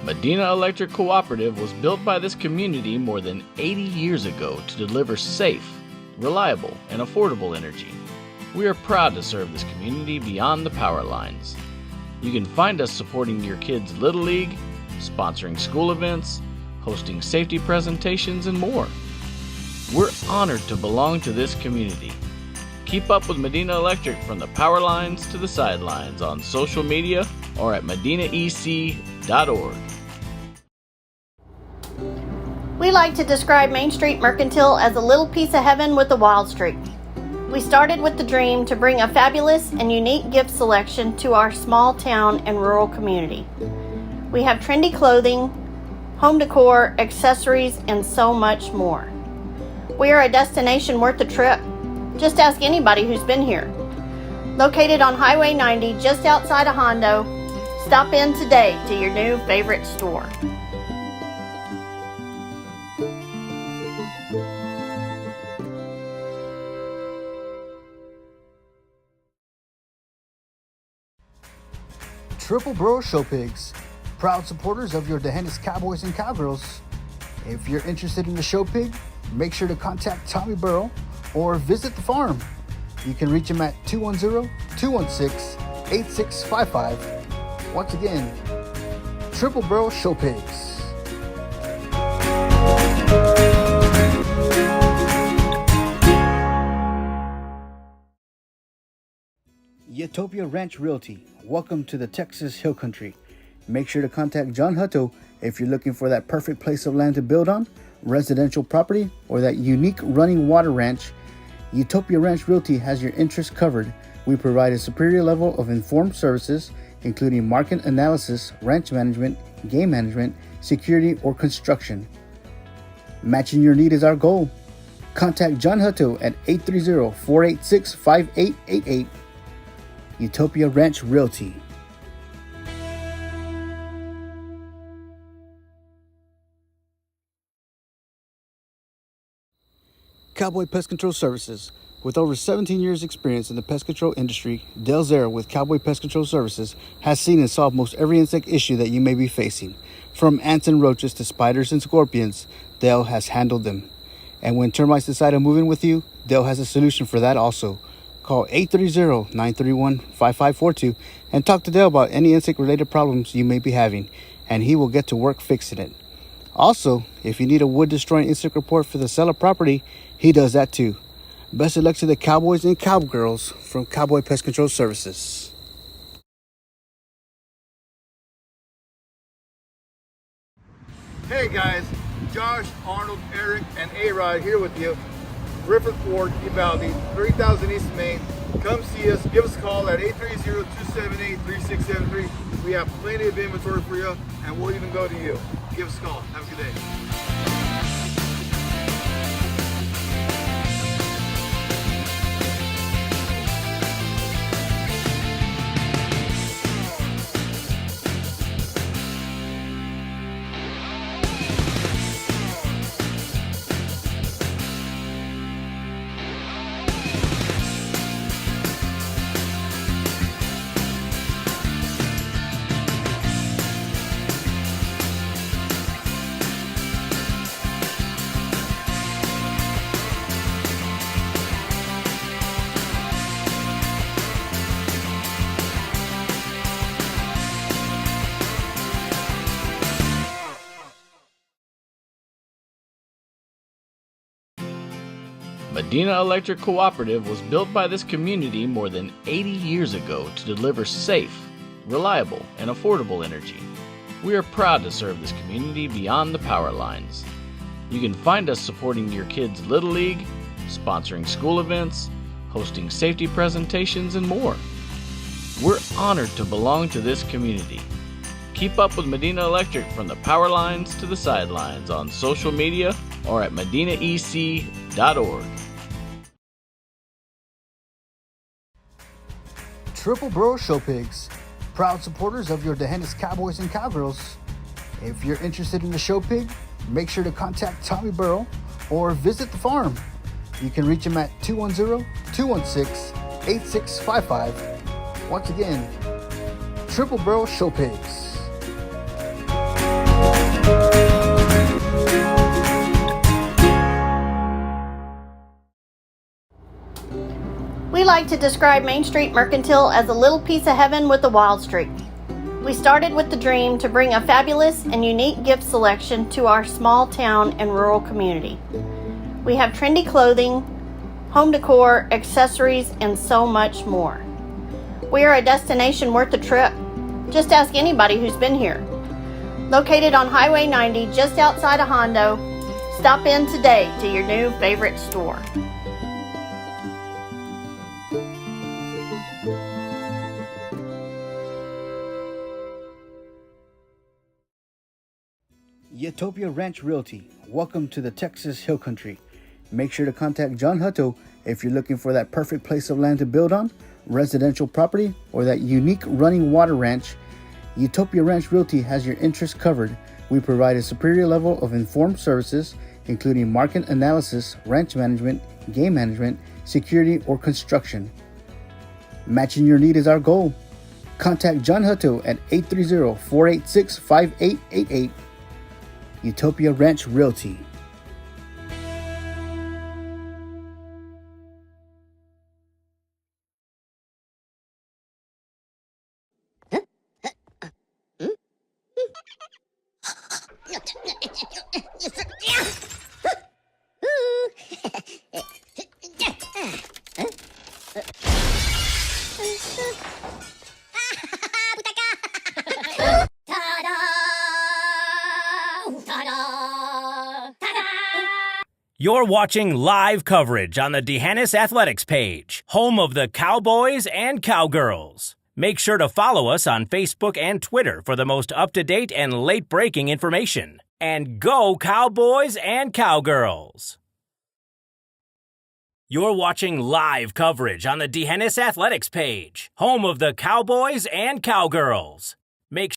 Medina Electric Cooperative was built by this community more than 80 years ago to deliver safe, reliable, and affordable energy. We are proud to serve this community beyond the power lines. You can find us supporting your kids' Little League, sponsoring school events, hosting safety presentations, and more. We're honored to belong to this community. Keep up with Medina Electric from the power lines to the sidelines on social media or at medinaec.org. We like to describe Main Street Mercantile as a little piece of heaven with a wild streak. We started with the dream to bring a fabulous and unique gift selection to our small town and rural community. We have trendy clothing, home decor, accessories, and so much more. We are a destination worth a trip. Just ask anybody who's been here. Located on Highway 90 just outside of Hondo, stop in today to your new favorite store. Triple Bro Show Pigs, proud supporters of your D'Hanis Cowboys and Cowgirls. If you're interested in the show pig, make sure to contact Tommy Burrow or visit the farm. You can reach him at 210-216-8655. Once again, Triple Bro Show Pigs. Utopia Ranch Realty. Welcome to the Texas Hill Country. Make sure to contact John Hutto if you're looking for that perfect place of land to build on, residential property, or that unique running water ranch. Utopia Ranch Realty has your interests covered. We provide a superior level of informed services, including market analysis, ranch management, game management, security, or construction. Matching your need is our goal. Contact John Hutto at 830-486-5888. Utopia Ranch Realty. Cowboy Pest Control Services. With over 17 years experience in the pest control industry, Dale Zera with Cowboy Pest Control Services has seen and solved most every insect issue that you may be facing. From ants and roaches to spiders and scorpions, Dale has handled them. And when termites decide to move in with you, Dale has a solution for that also. Call 830-931-5542 and talk to Dale about any insect-related problems you may be having, and he will get to work fixing it. Also, if you need a wood-destroying insect report for the seller property, he does that too. Best of luck to the Cowboys and Cowgirls from Cowboy Pest Control Services. Hey guys, Josh, Arnold, Eric, and A-Rod here with you. Griffith Ford, Uvalde, 3000 East Main. Come see us. Give us a call at 830-278-3673. We have plenty of inventory for you, and we'll even go to you. Give us a call. Have a good day. Medina Electric Cooperative was built by this community more than 80 years ago to deliver safe, reliable, and affordable energy. We are proud to serve this community beyond the power lines. You can find us supporting your kids' Little League, sponsoring school events, hosting safety presentations, and more. We're honored to belong to this community. Keep up with Medina Electric from the power lines to the sidelines on social media or at medinaec.org. Triple Bro Show Pigs, proud supporters of your D'Hanis Cowboys and Cowgirls. If you're interested in the show pig, make sure to contact Tommy Burrow or visit the farm. You can reach him at 210-216-8655. Once again, Triple Bro Show Pigs. We like to describe Main Street Mercantile as a little piece of heaven with a wild streak. We started with the dream to bring a fabulous and unique gift selection to our small town and rural community. We have trendy clothing, home decor, accessories, and so much more. We are a destination worth a trip. Just ask anybody who's been here. Located on Highway 90 just outside of Hondo, stop in today to your new favorite store. Utopia Ranch Realty. Welcome to the Texas Hill Country. Make sure to contact John Hutto if you're looking for that perfect place of land to build on, residential property, or that unique running water ranch. Utopia Ranch Realty has your interests covered. We provide a superior level of informed services, including market analysis, ranch management, game management, security, or construction. Matching your need is our goal. Contact John Hutto at 830-486-5888. Utopia Ranch Realty. You're watching live coverage on the D'Hanis Athletics page, home of the Cowboys and Cowgirls. Make sure to follow us on Facebook and Twitter for the most up-to-date and late-breaking information. And go Cowboys and Cowgirls! You're watching live coverage on the D'Hanis Athletics page, home of the Cowboys and Cowgirls. Make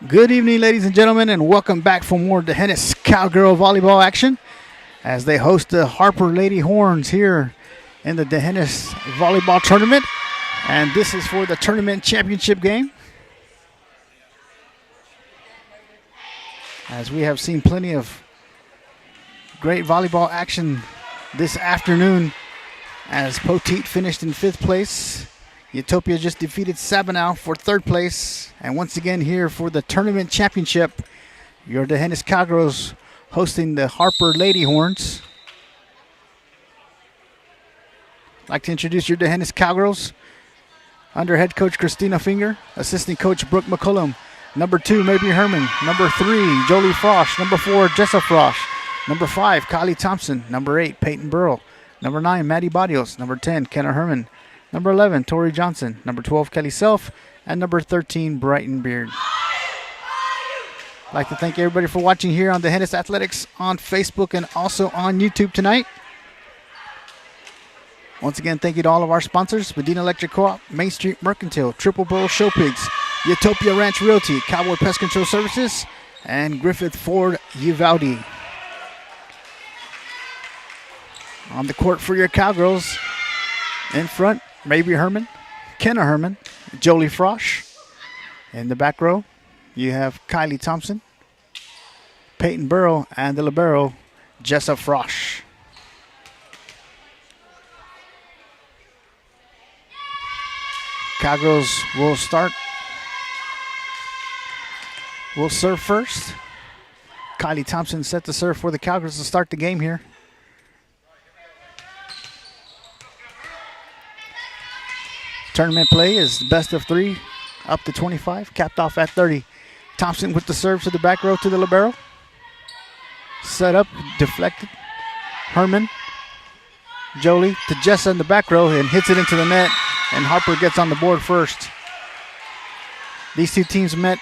Good evening, ladies and gentlemen, and welcome back for more D'Hanis Cowgirl volleyball action as they host the Harper Lady Horns here in the D'Hanis volleyball tournament. And this is for the tournament championship game. As we have seen plenty of great volleyball action this afternoon as Poteet finished in 5th place. Utopia just defeated Sabinal for 3rd place. And once again here for the tournament championship, your D'Hanis Cowgirls hosting the Harper Lady Horns. I'd like to introduce your D'Hanis Cowgirls. Under head coach Christina Finger, assistant coach Brooke McCullum, number 2 Mabry Herman, number 3 Jolie Frosch, number 4 Jessa Frosch, number 5 Kylie Thompson, number 8 Peyton Burrow, number 9 Maddie Barrios, number 10 Kenna Herman, number 11, Tori Johnson. Number 12, Kelly Self. And number 13, Brighton Beard. I'd like to thank everybody for watching here on D'Hanis Athletics on Facebook and also on YouTube tonight. Once again, thank you to all of our sponsors: Medina Electric Co-op, Main Street Mercantile, Triple Bowl Show Pigs, Utopia Ranch Realty, Cowboy Pest Control Services, and Griffith Ford Uvalde. On the court for your Cowgirls, in front, Mabry Herman, Kenna Herman, Jolie Frosch. In the back row, you have Kylie Thompson, Peyton Burrow, and the libero, Jessa Frosch. Cowgirls will start. Will serve first. Kylie Thompson set to serve for the Cowgirls to start the game here. Tournament play is best of 3, up to 25, capped off at 30. Thompson with the serve to the back row to the libero. Set up, deflected. Herman, Jolie to Jessa in the back row and hits it into the net, and Harper gets on the board first. These two teams met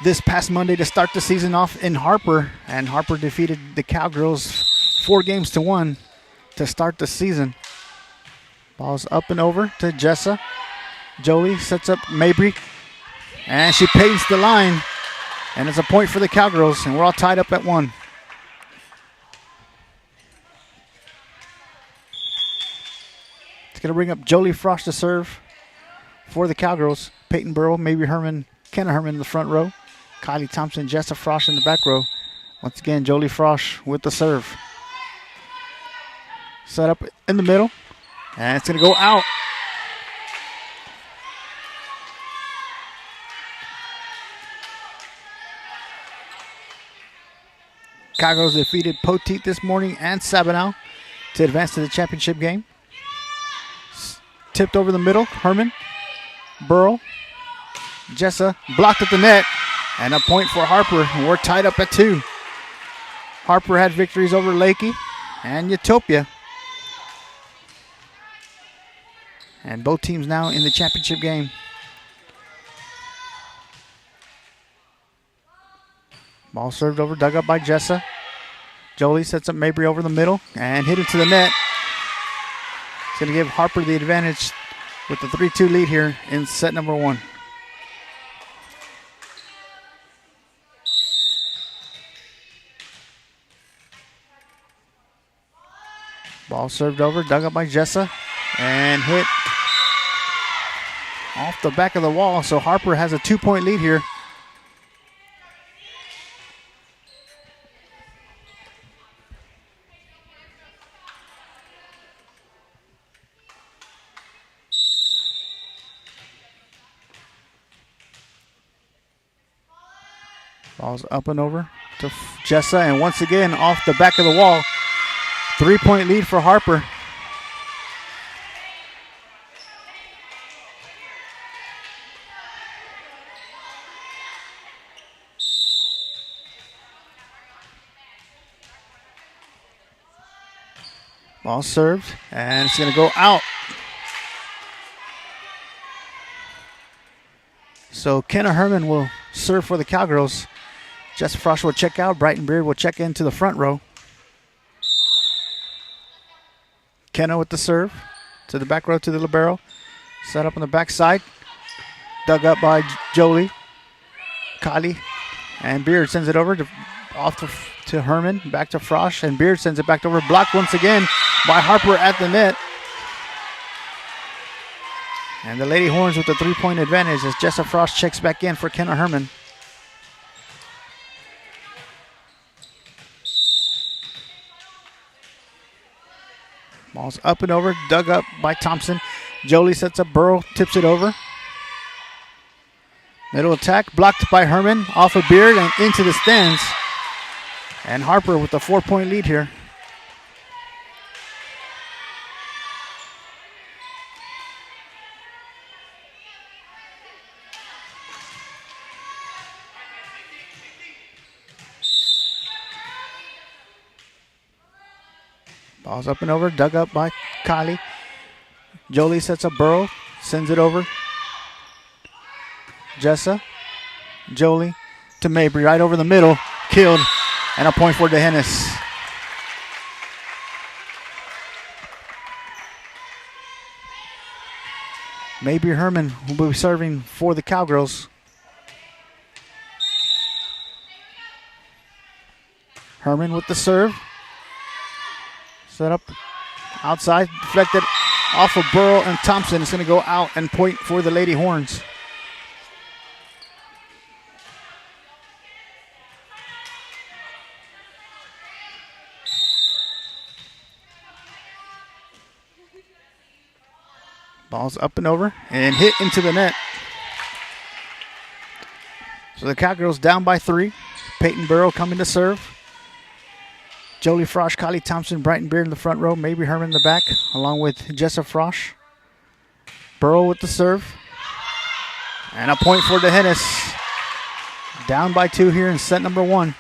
this past Monday to start the season off in Harper, and Harper defeated the Cowgirls 4-1 to start the season. Ball's up and over to Jessa. Jolie sets up Mabry. And she paints the line. And it's a point for the Cowgirls, and we're all tied up at 1. It's going to bring up Jolie Frosch to serve for the Cowgirls. Peyton Burrow, maybe Herman, Kenna Herman in the front row. Kylie Thompson, Jessa Frosch in the back row. Once again, Jolie Frosch with the serve. Set up in the middle, and it's going to go out. Cowgirls defeated Poteet this morning and Sabinal to advance to the championship game. Tipped over the middle, Herman, Burrow, Jessa blocked at the net, and a point for Harper. And we're tied up at 2. Harper had victories over Lakey and Utopia. And both teams now in the championship game. Ball served over, dug up by Jessa. Jolie sets up Mabry over the middle and hit it to the net. It's going to give Harper the advantage with the 3-2 lead here in set number 1. Ball served over, dug up by Jessa and hit off the back of the wall. So Harper has a 2-point lead here. Ball's up and over to Jessa, and once again off the back of the wall. 3-point lead for Harper. Ball served, and it's going to go out. So Kenna Herman will serve for the Cowgirls. Jessa Frosch will check out. Brighton Beard will check into the front row. Kenna with the serve to the back row to the libero. Set up on the backside. Dug up by Jolie. Kylie. And Beard sends it over to Herman. Back to Frosch. And Beard sends it back over. Blocked once again by Harper at the net. And the Lady Horns with the 3-point advantage as Jessa Frosch checks back in for Kenna Herman. Ball's up and over, dug up by Thompson. Jolie sets up Burrow, tips it over. Middle attack, blocked by Herman, off of Beard and into the stands. And Harper with the 4-point lead here. Ball's up and over, dug up by Kylie. Jolie sets up Burrow, sends it over. Jessa, Jolie to Mabry, right over the middle, killed, and a point for DeHennis. Mabry Herman will be serving for the Cowgirls. Herman with the serve. Set up outside, deflected off of Burrow and Thompson. It's going to go out and point for the Lady Horns. Ball's up and over and hit into the net. So the Cowgirls down by 3. Peyton Burrow coming to serve. Jolie Frosch, Kylie Thompson, Brighton Beard in the front row. Mabry Herman in the back, along with Jessa Frosch. Burrow with the serve. And a point for DeHennis. Down by 2 here in set number 1.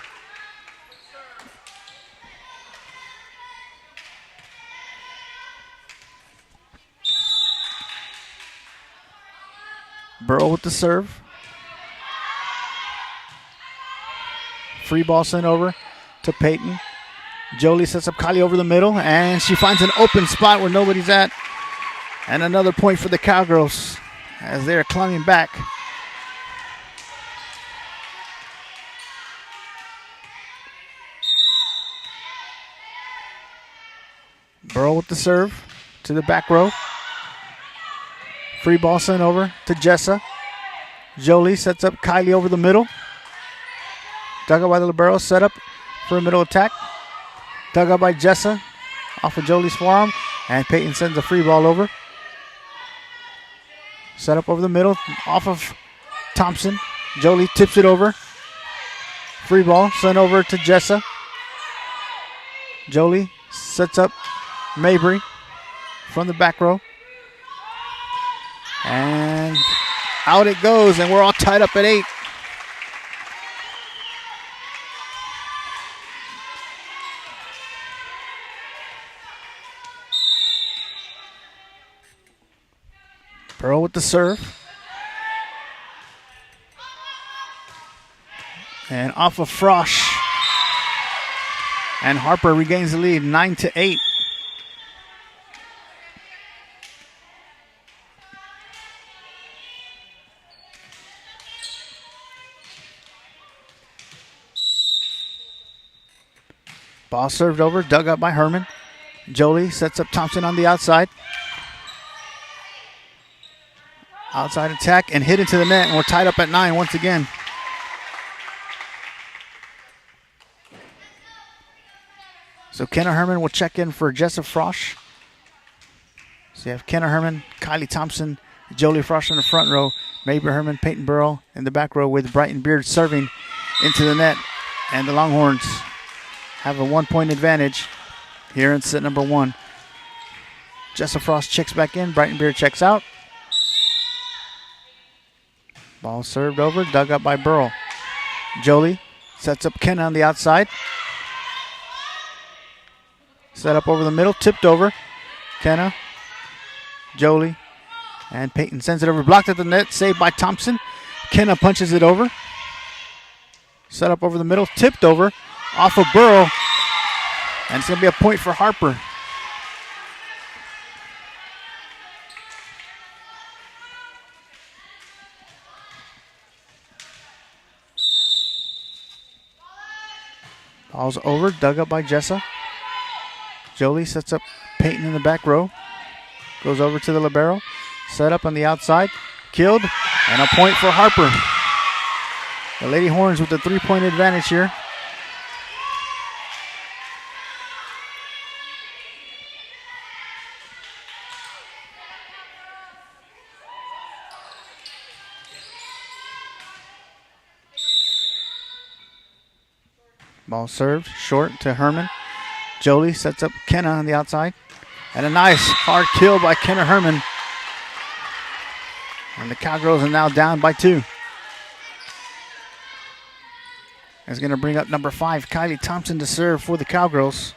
Burrow with the serve. Free ball sent over to Peyton. Jolie sets up Kylie over the middle, and she finds an open spot where nobody's at. And another point for the Cowgirls as they're climbing back. Burrow with the serve to the back row. Free ball sent over to Jessa. Jolie sets up Kylie over the middle. Dug up by the libero, set up for a middle attack. Dug up by Jessa off of Jolie's forearm. And Peyton sends a free ball over. Set up over the middle off of Thompson. Jolie tips it over. Free ball sent over to Jessa. Jolie sets up Mabry from the back row. And out it goes, and we're all tied up at 8. Burrow with the serve. And off of Frosch. And Harper regains the lead, 9-8. Ball served over, dug up by Herman. Jolie sets up Thompson on the outside. Outside attack and hit into the net, and we're tied up at 9 once again. So Kenna Herman will check in for Jessa Frosch. So you have Kenna Herman, Kylie Thompson, Jolie Frosch in the front row, Mabry Herman, Peyton Burrow in the back row with Brighton Beard serving into the net. And the Longhorns have a 1-point advantage here in set number 1. Jessa Frost checks back in, Brighton Beard checks out. Ball served over, dug up by Burrow. Jolie sets up Kenna on the outside. Set up over the middle, tipped over. Kenna, Jolie, and Peyton sends it over. Blocked at the net, saved by Thompson. Kenna punches it over. Set up over the middle, tipped over. Off of Burrow. And it's going to be a point for Harper. Ball's over, dug up by Jessa. Jolie sets up Peyton in the back row. Goes over to the libero. Set up on the outside. Killed. And a point for Harper. The Lady Horns with the 3-point advantage here. Ball served short to Herman. Jolie sets up Kenna on the outside. And a nice hard kill by Kenna Herman. And the Cowgirls are now down by 2. It's going to bring up number 5, Kylie Thompson, to serve for the Cowgirls.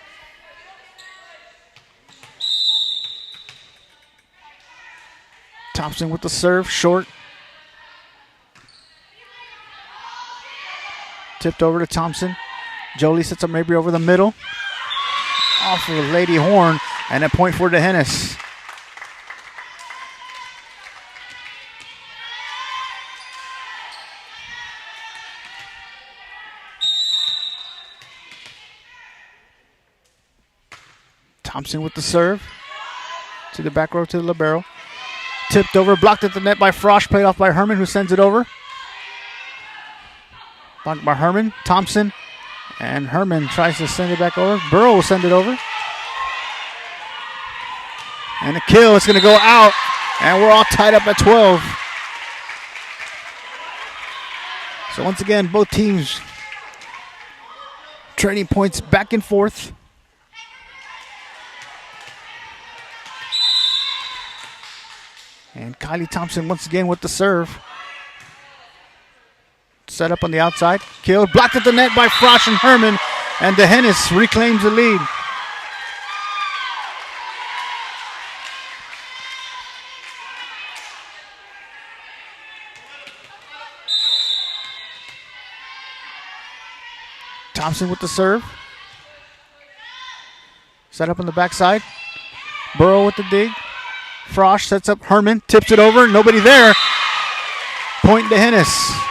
Thompson with the serve, short. Tipped over to Thompson. Jolie sets up Mabry over the middle. Off of Lady Horn, and a point for DeHennis. Thompson with the serve. To the back row to the libero. Tipped over, blocked at the net by Frosch, played off by Herman, who sends it over. Blocked by Herman. Thompson. And Herman tries to send it back over. Burrow will send it over. And the kill is going to go out. And we're all tied up at 12. So once again, both teams trading points back and forth. And Kylie Thompson once again with the serve. Set up on the outside. Killed. Blocked at the net by Frosch and Herman. And DeHennis reclaims the lead. Thompson with the serve. Set up on the backside. Burrow with the dig. Frosch sets up Herman. Tips it over. Nobody there. Point DeHennis.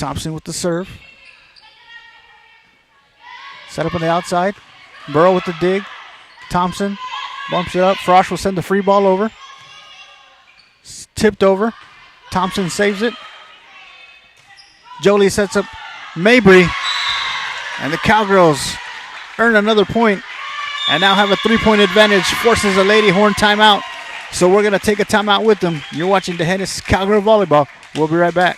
Thompson with the serve. Set up on the outside. Burrow with the dig. Thompson bumps it up. Frosch will send the free ball over. Tipped over. Thompson saves it. Jolie sets up Mabry. And the Cowgirls earn another point and now have a 3-point advantage. Forces a Lady Horn timeout. So we're going to take a timeout with them. You're watching D'Hanis Cowgirl Volleyball. We'll be right back.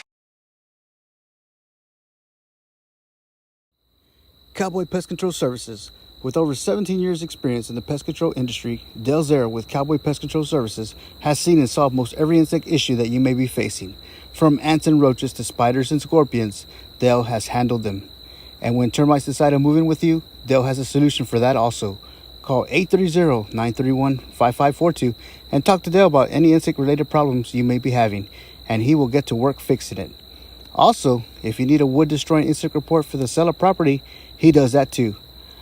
Cowboy Pest Control Services. With over 17 years experience in the pest control industry, Dale Zera with Cowboy Pest Control Services has seen and solved most every insect issue that you may be facing. From ants and roaches to spiders and scorpions, Dale has handled them. And when termites decide to move in with you, Dale has a solution for that also. Call 830-931-5542 and talk to Dale about any insect-related problems you may be having, and he will get to work fixing it. Also, if you need a wood-destroying insect report for the seller property, he does that too.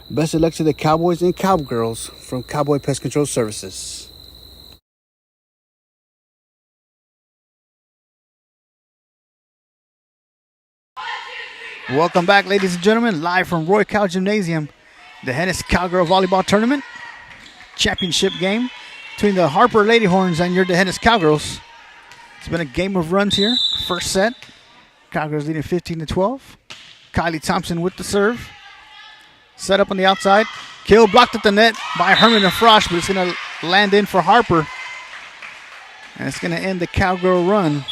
Best of luck to the Cowboys and Cowgirls from Cowboy Pest Control Services. Welcome back, ladies and gentlemen, live from Roy Cow Gymnasium. The D'Hanis Cowgirl Volleyball Tournament championship game between the Harper Lady Horns and your D'Hanis Cowgirls. It's been a game of runs here. First set, Cowgirls leading 15-12. Kylie Thompson with the serve. Set up on the outside. Kill blocked at the net by Herman and Frosch, but it's going to land in for Harper. And it's going to end the Cowgirl run.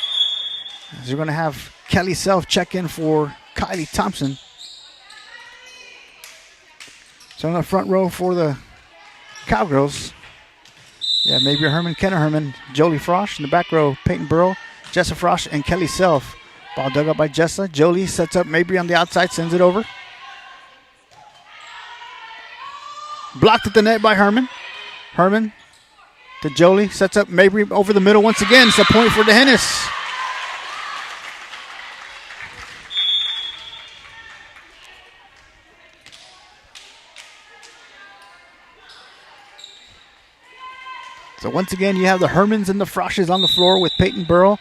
As you're going to have Kelly Self check in for Kylie Thompson. So in the front row for the Cowgirls, yeah, maybe Herman, Kenna Herman, Jolie Frosch. In the back row, Peyton Burrow, Jessa Frosch, and Kelly Self. Ball dug up by Jessa. Jolie sets up Mabry on the outside, sends it over. Blocked at the net by Herman. Herman to Jolie, sets up Mabry over the middle once again. It's a point for D'Hanis. So once again, you have the Hermans and the Frosches on the floor with Peyton Burrow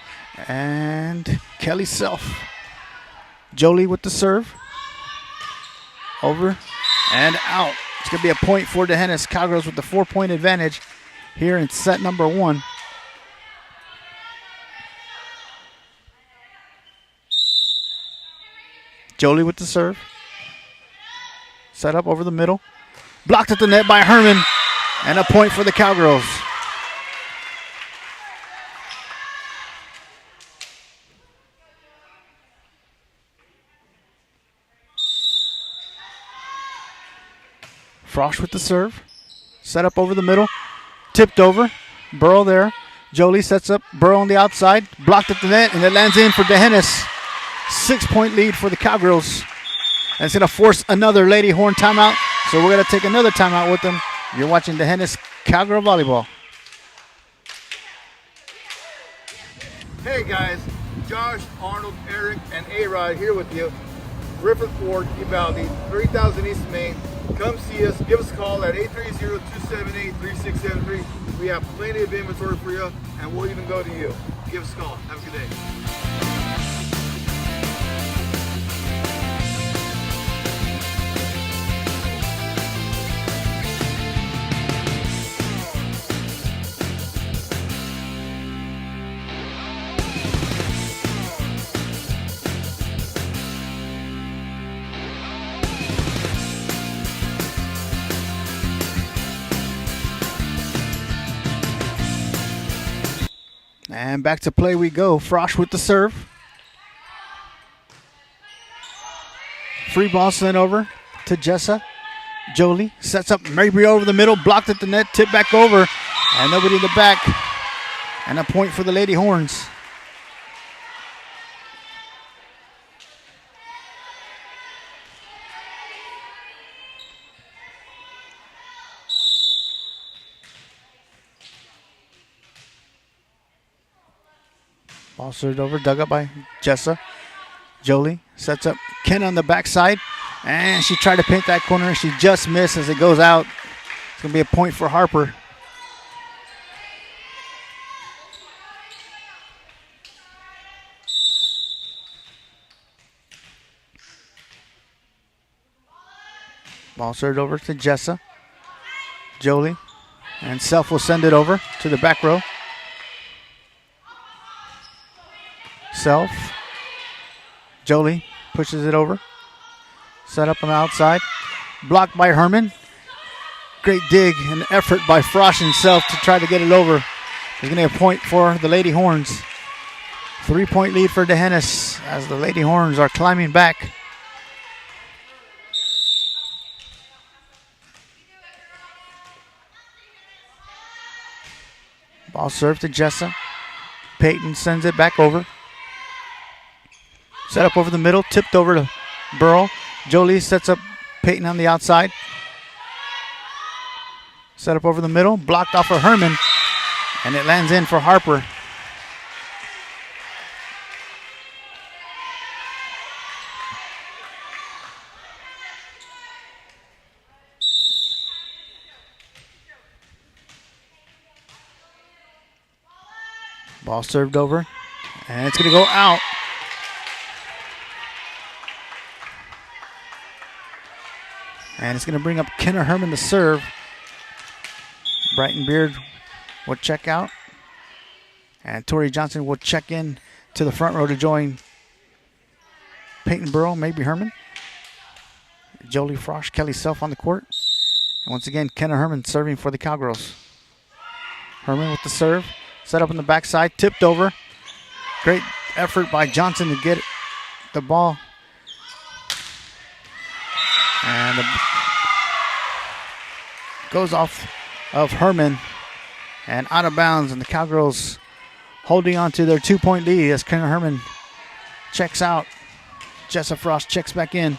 and Kelly Self. Jolie with the serve. Over and out. It's going to be a point for D'Hanis Cowgirls with the 4-point advantage here in set number 1. Jolie with the serve. Set up over the middle. Blocked at the net by Herman. And a point for the Cowgirls. Frosch with the serve. Set up over the middle. Tipped over. Burrow there. Jolie sets up Burrow on the outside. Blocked at the net, and it lands in for D'Hanis. 6-point lead for the Cowgirls. And it's going to force another Lady Horn timeout. So we're going to take another timeout with them. You're watching D'Hanis Cowgirl Volleyball. Hey guys, Josh, Arnold, Eric, and A-Rod here with you. Griffith Ford, Uvalde, 3000 East Main. Come see us. Give us a call at 830-278-3673. We have plenty of inventory for you, and we'll even go to you. Give us a call. Have a good day. And back to play we go. Frosch with the serve. Free ball sent over to Jessa. Jolie sets up Mabry over the middle. Blocked at the net. Tip back over. And nobody in the back. And a point for the Lady Horns. Ball served over, dug up by Jessa. Jolie sets up Ken on the backside. And she tried to paint that corner. She just missed as it goes out. It's going to be a point for Harper. Ball served over to Jessa. Jolie. And Self will send it over to the back row. Self. Jolie pushes it over. Set up on the outside. Blocked by Herman. Great dig and effort by Frosch and Self to try to get it over. There's going to be a point for the Lady Horns. 3-point lead for D'Hanis as the Lady Horns are climbing back. Ball served to Jessa. Peyton sends it back over. Set up over the middle, tipped over to Burrow. Jolie sets up Peyton on the outside. Set up over the middle, blocked off of Herman, and it lands in for Harper. Ball served over, and it's going to go out. And it's going to bring up Kenner Herman to serve. Brighton Beard will check out. And Tori Johnson will check in to the front row to join Peyton Burrow, maybe Herman. Jolie Frosch, Kelly Self on the court. And once again, Kenner Herman serving for the Cowgirls. Herman with the serve. Set up on the backside, tipped over. Great effort by Johnson to get the ball. And goes off of Herman and out of bounds. And the Cowgirls holding on to their 2-point lead as Kenner Herman checks out. Jessa Frost checks back in.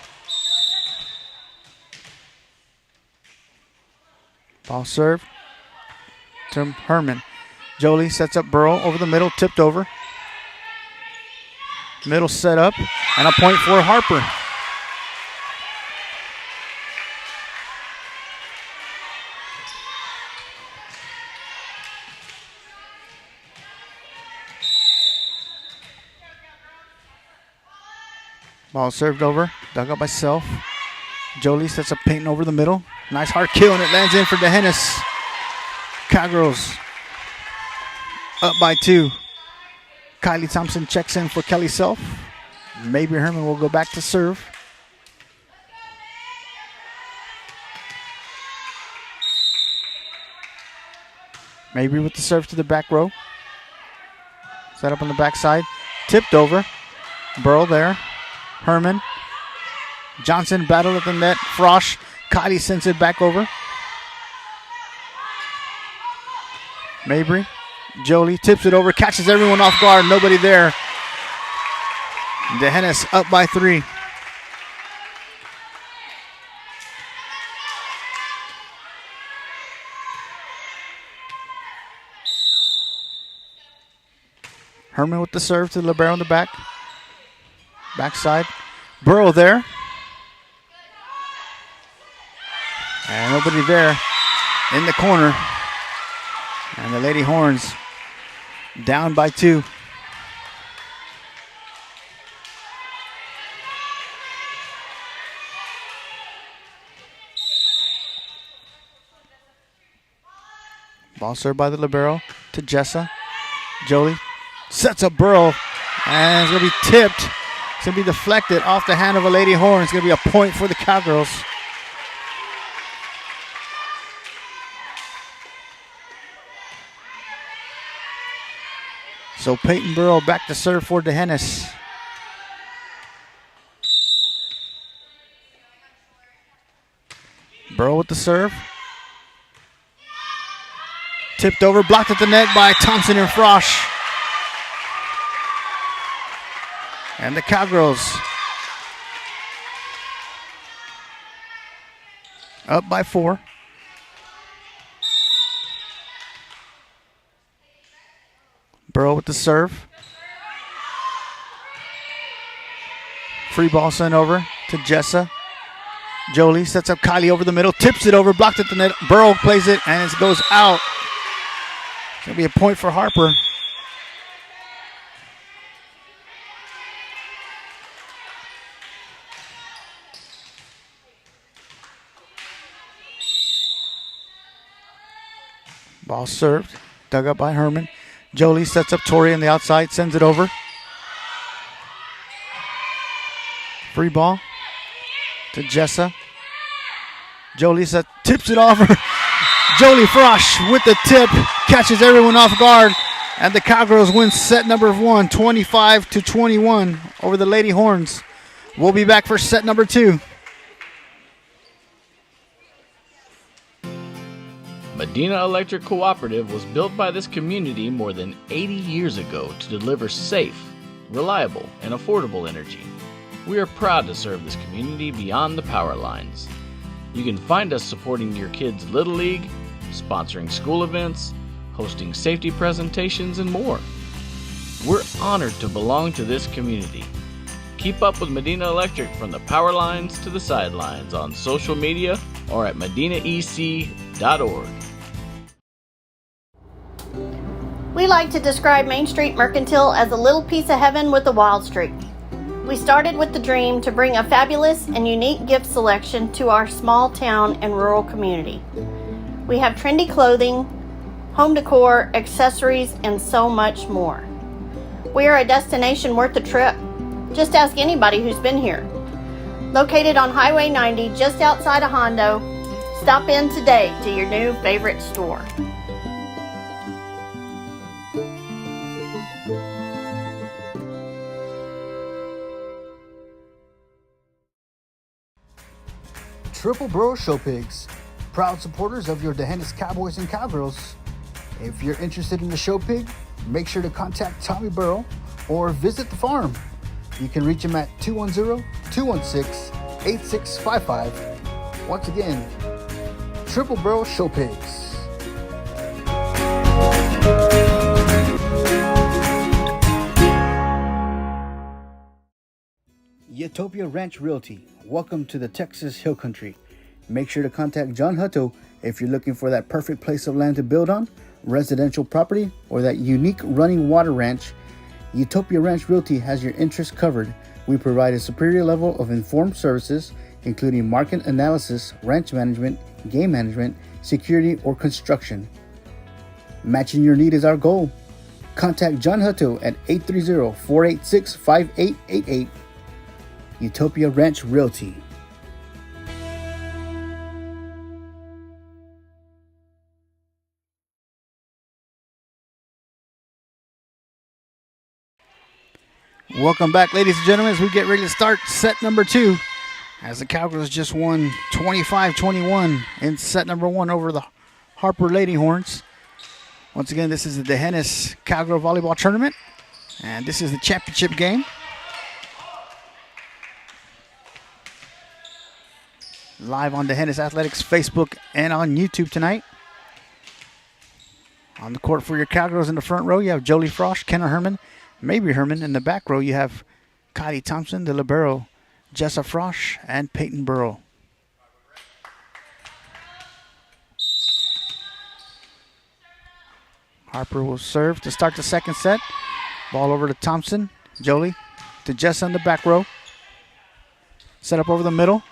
Ball serve to Herman. Jolie sets up Burrow over the middle, tipped over. Middle set up, and a point for Harper. Ball served over, dug up by Self. Jolie sets up Peyton over the middle. Nice hard kill, and it lands in for D'Hanis. Cowgirls up by 2. Kylie Thompson checks in for Kelly Self. Maybe Herman will go back to serve. Maybe with the serve to the back row. Set up on the backside. Tipped over. Burl there. Herman. Johnson battled at the net. Frosch. Kylie sends it back over. Mabry. Jolie tips it over, catches everyone off guard, nobody there. D'Hanis up by 3. Herman with the serve to the libero in the back. Backside. Burrow there. And nobody there in the corner. And the Lady Horns down by 2. Ball served by the libero to Jessa. Jolie sets up Burrow, and it's going to be tipped. It's going to be deflected off the hand of a Lady Horn. It's going to be a point for the Cowgirls. So Peyton Burrow back to serve for D'Hanis. Burrow with the serve. Tipped over, blocked at the net by Thompson and Frosch. And the Cowgirls up by 4. Burrow with the serve. Free ball sent over to Jessa. Jolie sets up Kylie over the middle, tips it over, blocked at the net. Burrow plays it, and it goes out. It's going to be a point for Harper. Ball served, dug up by Herman. Jolie sets up Tori on the outside, sends it over. Free ball to Jessa. Jolie tips it off. Jolie Frosch with the tip, catches everyone off guard, and the Cowgirls win set number 1, 25-21 over the Lady Horns. We'll be back for set number 2. Medina Electric Cooperative was built by this community more than 80 years ago to deliver safe, reliable, and affordable energy. We are proud to serve this community beyond the power lines. You can find us supporting your kids' Little League, sponsoring school events, hosting safety presentations, and more. We're honored to belong to this community. Keep up with Medina Electric from the power lines to the sidelines on social media or at medinaec.org. We like to describe Main Street Mercantile as a little piece of heaven with a wild streak. We started with the dream to bring a fabulous and unique gift selection to our small town and rural community. We have trendy clothing, home decor, accessories, and so much more. We are a destination worth the trip. Just ask anybody who's been here. Located on Highway 90 just outside of Hondo, stop in today to your new favorite store. Triple Bro Show Pigs, proud supporters of your D'Hanis Cowboys and Cowgirls. If you're interested in the show pig, make sure to contact Tommy Burrow or visit the farm. You can reach him at 210-216-8655. Once again, Triple Bro Show Pigs. Utopia Ranch Realty. Welcome to the Texas Hill Country. Make sure to contact John Hutto if you're looking for that perfect place of land to build on, residential property, or that unique running water ranch. Utopia Ranch Realty has your interests covered. We provide a superior level of informed services, including market analysis, ranch management, game management, security, or construction. Matching your need is our goal. Contact John Hutto at 830-486-5888. Utopia Ranch Realty. Welcome back, ladies and gentlemen, as we get ready to start set number 2. As the Cowgirls just won 25-21 in set number 1 over the Harper Lady Horns. Once again, this is the D'Hanis Cowgirl Volleyball Tournament, and this is the championship game. Live on D'Hanis Athletics Facebook and on YouTube tonight. On the court for your Cowgirls in the front row, you have Jolie Frosch, Kenna Herman, maybe Herman. In the back row, you have Kylie Thompson, the libero, Jessa Frosch, and Peyton Burrow. Harper will serve to start the second set. Ball over to Thompson. Jolie to Jessa in the back row. Set up over the middle.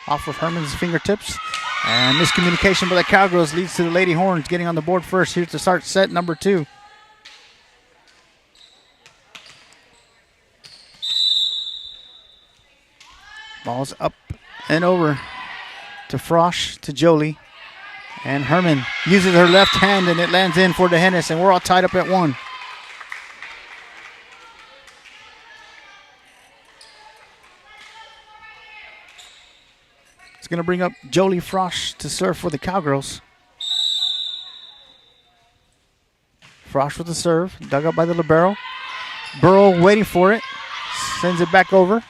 Off with Herman's fingertips. And miscommunication by the Cowgirls leads to the Lady Horns getting on the board first here to start set number 2. Ball's up and over to Frosch, to Jolie. And Herman uses her left hand and it lands in for D'Hanis, and we're all tied up at 1. It's going to bring up Jolie Frosch to serve for the Cowgirls. Frosch with the serve, dug up by the libero. Burrow waiting for it, sends it back over.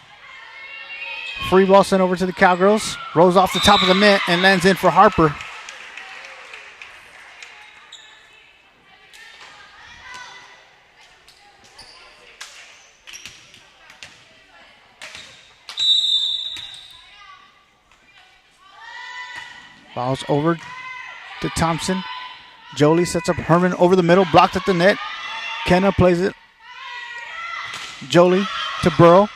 Free ball sent over to the Cowgirls. Rolls off the top of the net and lands in for Harper. Ball's over to Thompson. Jolie sets up Herman over the middle, blocked at the net. Kenna plays it. Jolie to Burrow.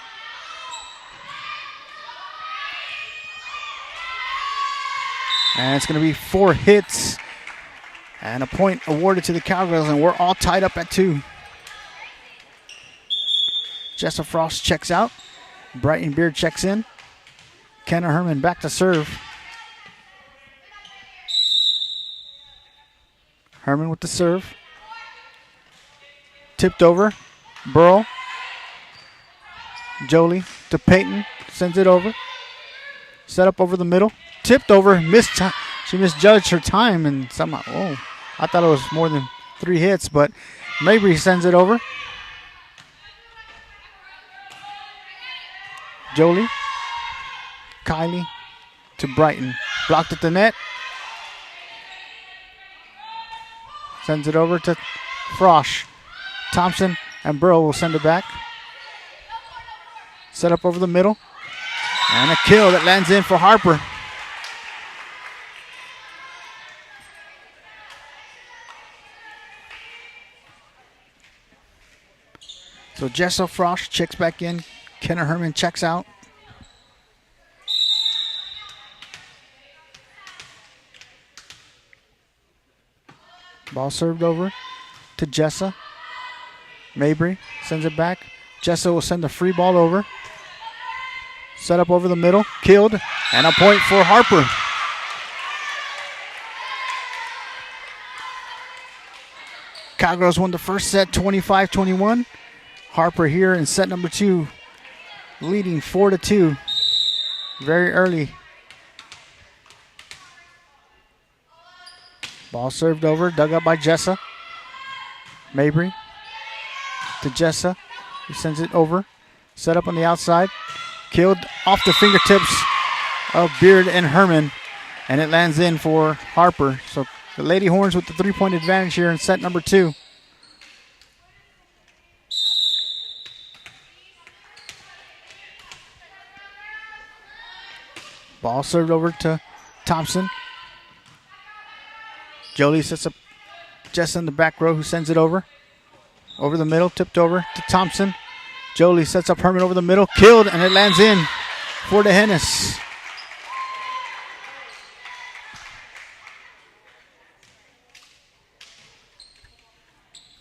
And it's going to be 4 hits And a point awarded to the Cowgirls, and we're all tied up at 2. Jessa Frost checks out. Brighton Beard checks in. Kenna Herman back to serve. Herman with the serve. Tipped over. Burl. Jolie to Peyton. Sends it over. Set up over the middle. Tipped over. She misjudged her time and somehow, I thought it was more than 3 hits, but Mabry sends it over. Jolie. Kylie to Brighton. Blocked at the net. Sends it over to Frosch. Thompson and Burrow will send it back. Set up over the middle. And a kill that lands in for Harper. So Jessa Frosch checks back in. Kenna Herman checks out. Ball served over to Jessa. Mabry sends it back. Jessa will send the free ball over. Set up over the middle. Killed. And a point for Harper. Cowgirls won the first set 25-21. Harper here in set number 2, leading 4-2 very early. Ball served over, dug up by Jessa. Mabry to Jessa, who sends it over. Set up on the outside. Killed off the fingertips of Beard and Herman. And it lands in for Harper. So the Lady Horns with the 3-point advantage here in set number 2. Ball served over to Thompson. Jolie sets up Jessa in the back row, who sends it over. Over the middle, tipped over to Thompson. Jolie sets up Herman over the middle. Killed, and it lands in for the Hennis.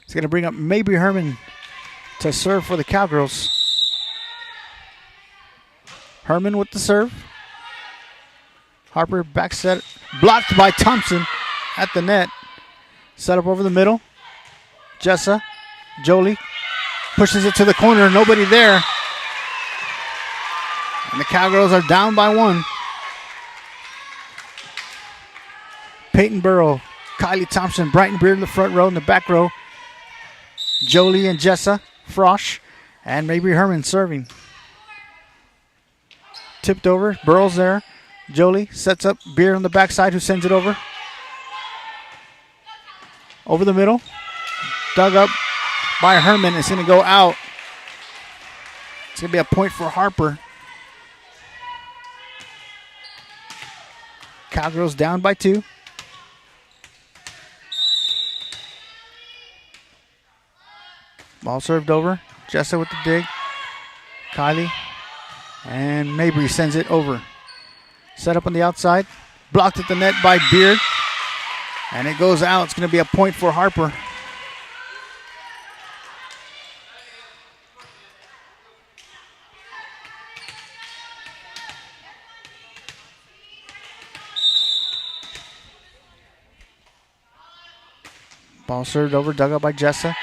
It's going to bring up Mabry Herman to serve for the Cowgirls. Herman with the serve. Harper back set, blocked by Thompson at the net. Set up over the middle. Jessa, Jolie pushes it to the corner, nobody there. And the Cowgirls are down by 1. Peyton Burrow, Kylie Thompson, Brighton Beard in the front row, in the back row. Jolie and Jessa, Frosch, and Mabry Herman serving. Tipped over, Burrow's there. Jolie sets up Beard on the backside, who sends it over. Over the middle. Dug up by Herman. It's going to go out. It's going to be a point for Harper. Cowgirls down by 2. Ball served over. Jessa with the dig. Kylie. And Mabry sends it over. Set up on the outside. Blocked at the net by Beard. And it goes out. It's going to be a point for Harper. Ball served over, dug up by Jessa.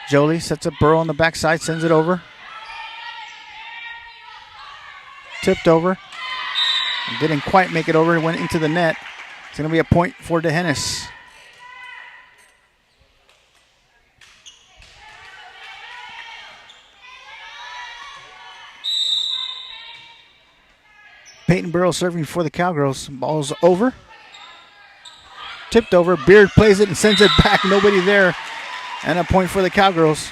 Jolie sets up Burrow on the backside, sends it over. Tipped over. Didn't quite make it over. It went into the net. It's going to be a point for DeHennis. Peyton Burrow serving for the Cowgirls. Ball's over. Tipped over. Beard plays it and sends it back. Nobody there. And a point for the Cowgirls.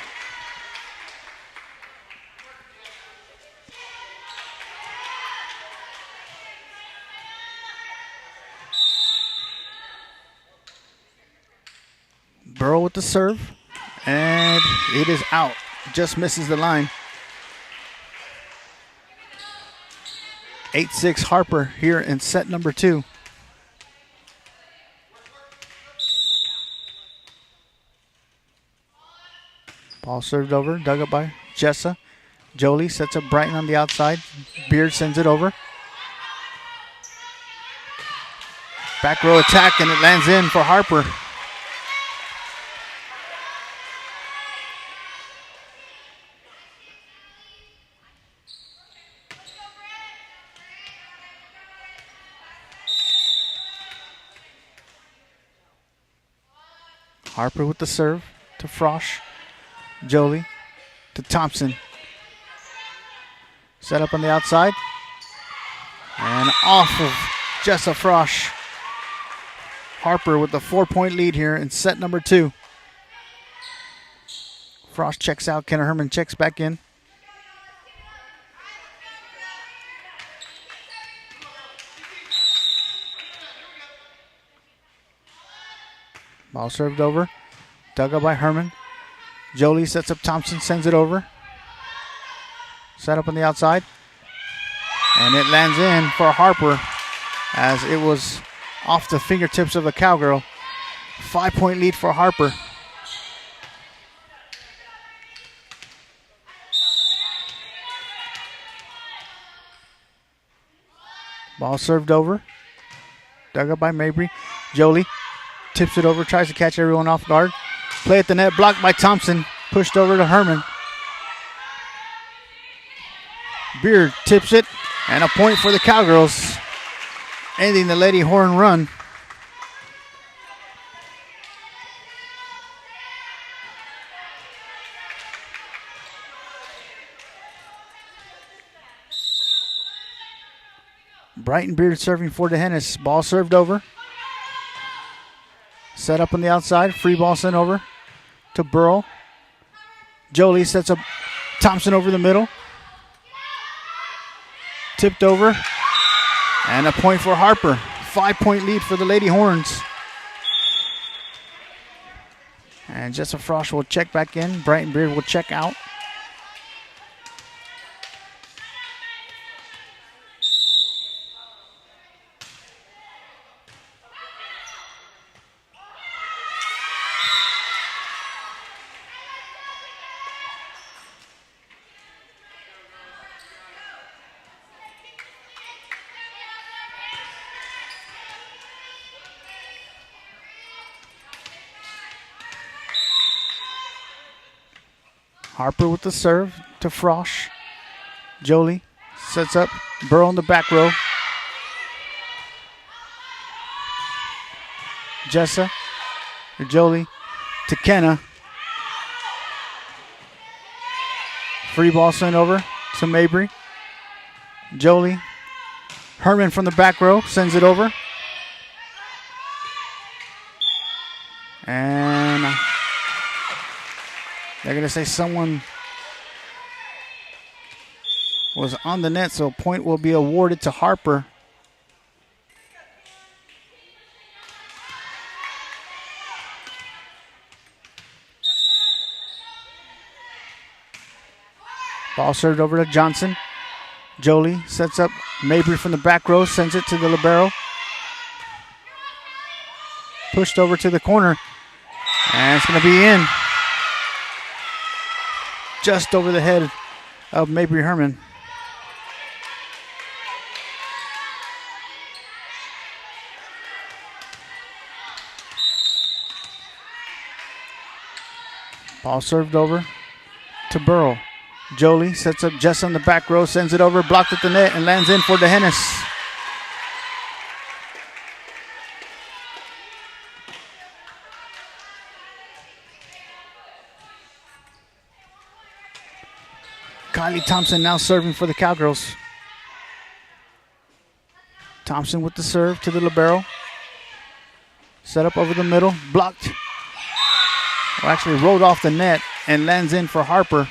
Burrow with the serve, and it is out. Just misses the line. 8-6 Harper here in set number 2. Ball served over, dug up by Jessa. Jolie sets up Brighton on the outside. Beard sends it over. Back row attack, and it lands in for Harper. Harper with the serve to Frosch. Jolie to Thompson. Set up on the outside. And off of Jessa Frosch. Harper with the 4-point lead here in set number 2. Frosch checks out. Kenner Herman checks back in. Ball served over. Dug up by Herman. Jolie sets up Thompson, sends it over. Set up on the outside. And it lands in for Harper as it was off the fingertips of the Cowgirl. 5-point lead for Harper. Ball served over. Dug up by Mabry. Jolie tips it over, tries to catch everyone off guard. Play at the net, blocked by Thompson. Pushed over to Herman. Beard tips it, and a point for the Cowgirls, ending the Lady Horn run. Brighton Beard serving for DeHennis. Ball served over. Set up on the outside. Free ball sent over to Burl. Jolie sets up Thompson over the middle. Tipped over. And a point for Harper. 5-point lead for the Lady Horns. And Jessa Frosch will check back in. Brighton Beard will check out. Harper with the serve to Frosch. Jolie sets up Burrow in the back row. Jessa or Jolie to Kenna. Free ball sent over to Mabry. Jolie. Herman from the back row sends it over. And they're going to say someone was on the net, so a point will be awarded to Harper. Ball served over to Johnson. Jolie sets up Mabry from the back row, sends it to the libero. Pushed over to the corner, and it's going to be in. Just over the head of Mabry Herman. Ball served over to Burrow. Jolie sets up Jess on the back row, sends it over, blocked at the net, and lands in for DeHennis. Kylie Thompson now serving for the Cowgirls. Thompson with the serve to the libero. Set up over the middle, blocked. Well, actually rolled off the net and lands in for Harper.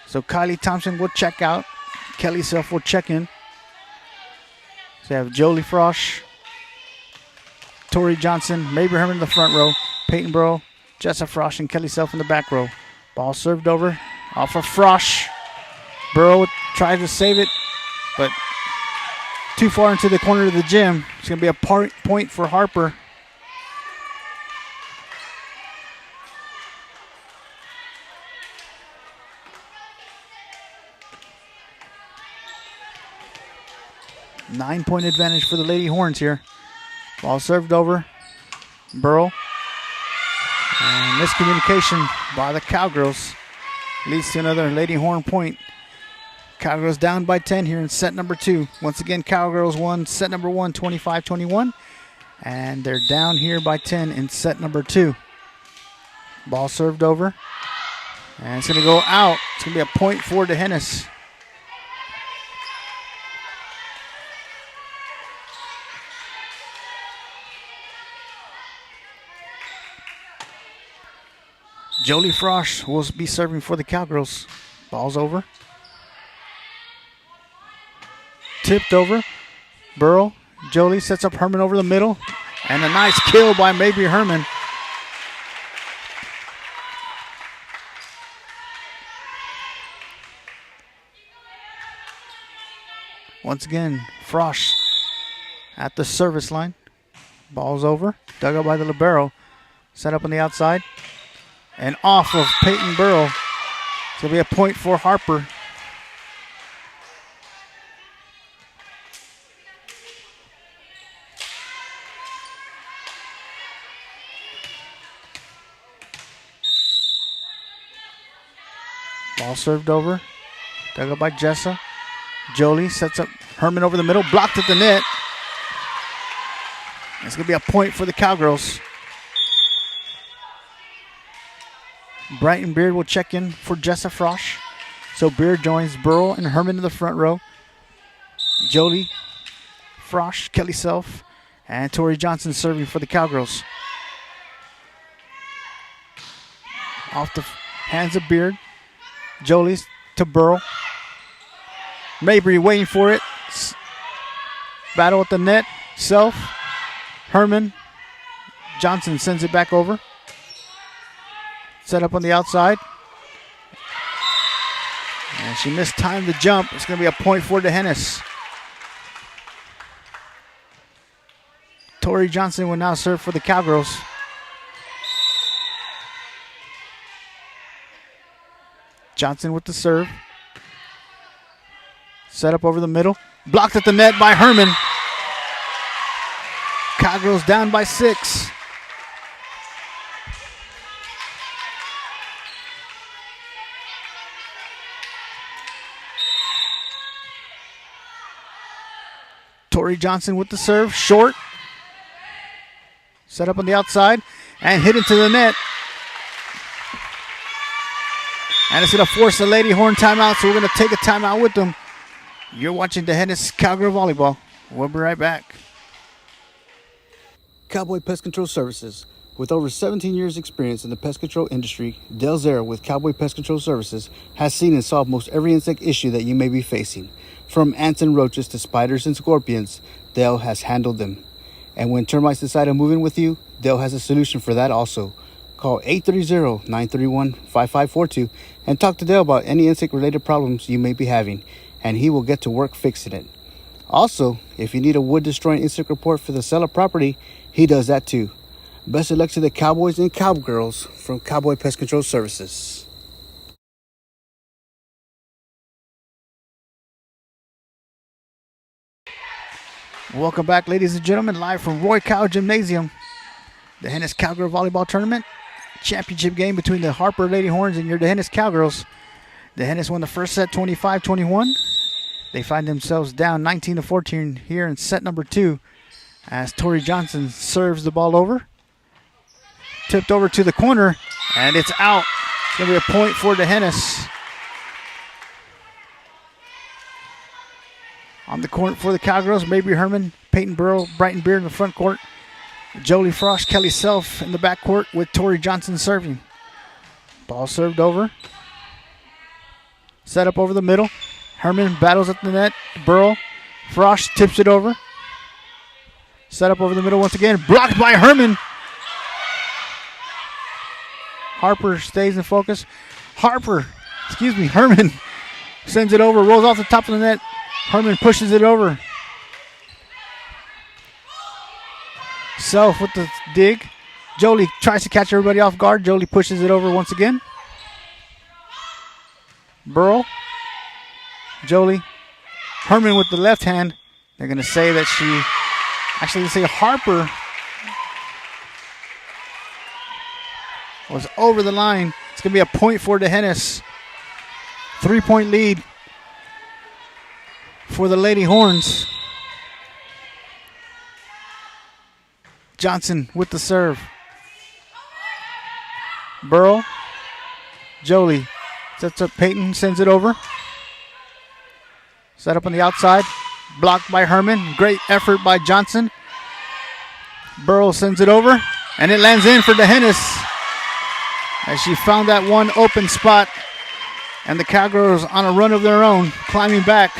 So Kylie Thompson will check out. Kelly Self will check in. So you have Jolie Frosch, Tori Johnson, Mabry Herman in the front row, Peyton Burrow, Jessa Frosch, and Kelly Self in the back row. Ball served over, off of Frosch. Burrow tried to save it, but too far into the corner of the gym. It's going to be a point for Harper. 9-point advantage for the Lady Horns here. Ball served over. Burl. And miscommunication by the Cowgirls leads to another Lady Horn point. Cowgirls down by 10 here in set number 2. Once again, Cowgirls won set number 1, 25-21. And they're down here by 10 in set number 2. Ball served over. And it's going to go out. It's going to be a point for DeHennis. Jolie Frosch will be serving for the Cowgirls. Ball's over. Tipped over. Burrow. Jolie sets up Herman over the middle. And a nice kill by Mabry Herman. Once again, Frosch at the service line. Ball's over. Dug up by the libero. Set up on the outside. And off of Peyton Burrow. It's going to be a point for Harper. Ball served over. Dug up by Jessa. Jolie sets up Herman over the middle. Blocked at the net. It's going to be a point for the Cowgirls. Brighton Beard will check in for Jessa Frosch. So Beard joins Burrow and Herman in the front row. Jolie, Frosch, Kelly Self, and Tori Johnson serving for the Cowgirls. Off the hands of Beard. Jolie to Burrow. Mabry waiting for it. Battle at the net. Self. Herman. Johnson sends it back over. Set up on the outside. And she mistimed the jump. It's going to be a point for DeHennis. Tori Johnson will now serve for the Cowgirls. Johnson with the serve. Set up over the middle. Blocked at the net by Herman. Cowgirls down by 6. Tori Johnson with the serve. Short. Set up on the outside. And hit into the net. And it's going to force a Lady Horn timeout, so we're going to take a timeout with them. You're watching DeHennis Cowgirl Volleyball. We'll be right back. Cowboy Pest Control Services. With over 17 years experience in the pest control industry, Dale Zera with Cowboy Pest Control Services has seen and solved most every insect issue that you may be facing. From ants and roaches to spiders and scorpions, Dale has handled them. And when termites decide to move in with you, Dale has a solution for that also. Call 830-931-5542 and talk to Dale about any insect-related problems you may be having, and he will get to work fixing it. Also, if you need a wood-destroying insect report for the seller property, he does that too. Best of luck to the Cowboys and Cowgirls from Cowboy Pest Control Services. Welcome back, ladies and gentlemen, live from Roy Cow Gymnasium. The DeHennis Cowgirl Volleyball Tournament. Championship game between the Harper Lady Horns and your DeHennis Cowgirls. DeHennis won the first set 25-21. They find themselves down 19-14 here in set number 2 as Tori Johnson serves the ball over. Tipped over to the corner, and it's out. It's going to be a point for DeHennis. On the court for the Cowgirls, Mabry Herman, Peyton Burrow, Brighton Beard in the front court. Jolie Frost, Kelly Self in the back court with Tori Johnson serving. Ball served over. Set up over the middle. Herman battles at the net. Burrow. Frost tips it over. Set up over the middle once again. Blocked by Herman. Harper stays in focus. Herman sends it over, rolls off the top of the net. Herman pushes it over. Self with the dig. Jolie tries to catch everybody off guard. Jolie pushes it over once again. Burrow. Jolie. Herman with the left hand. They're going to say that actually they say Harper was over the line. It's going to be a point for DeHennis. 3-point lead for the Lady Horns. Johnson with the serve. Burrow. Jolie sets up Peyton, sends it over. Set up on the outside. Blocked by Herman. Great effort by Johnson. Burrow sends it over. And it lands in for DeHennis. As she found that one open spot. And the Cowgirls on a run of their own. Climbing back.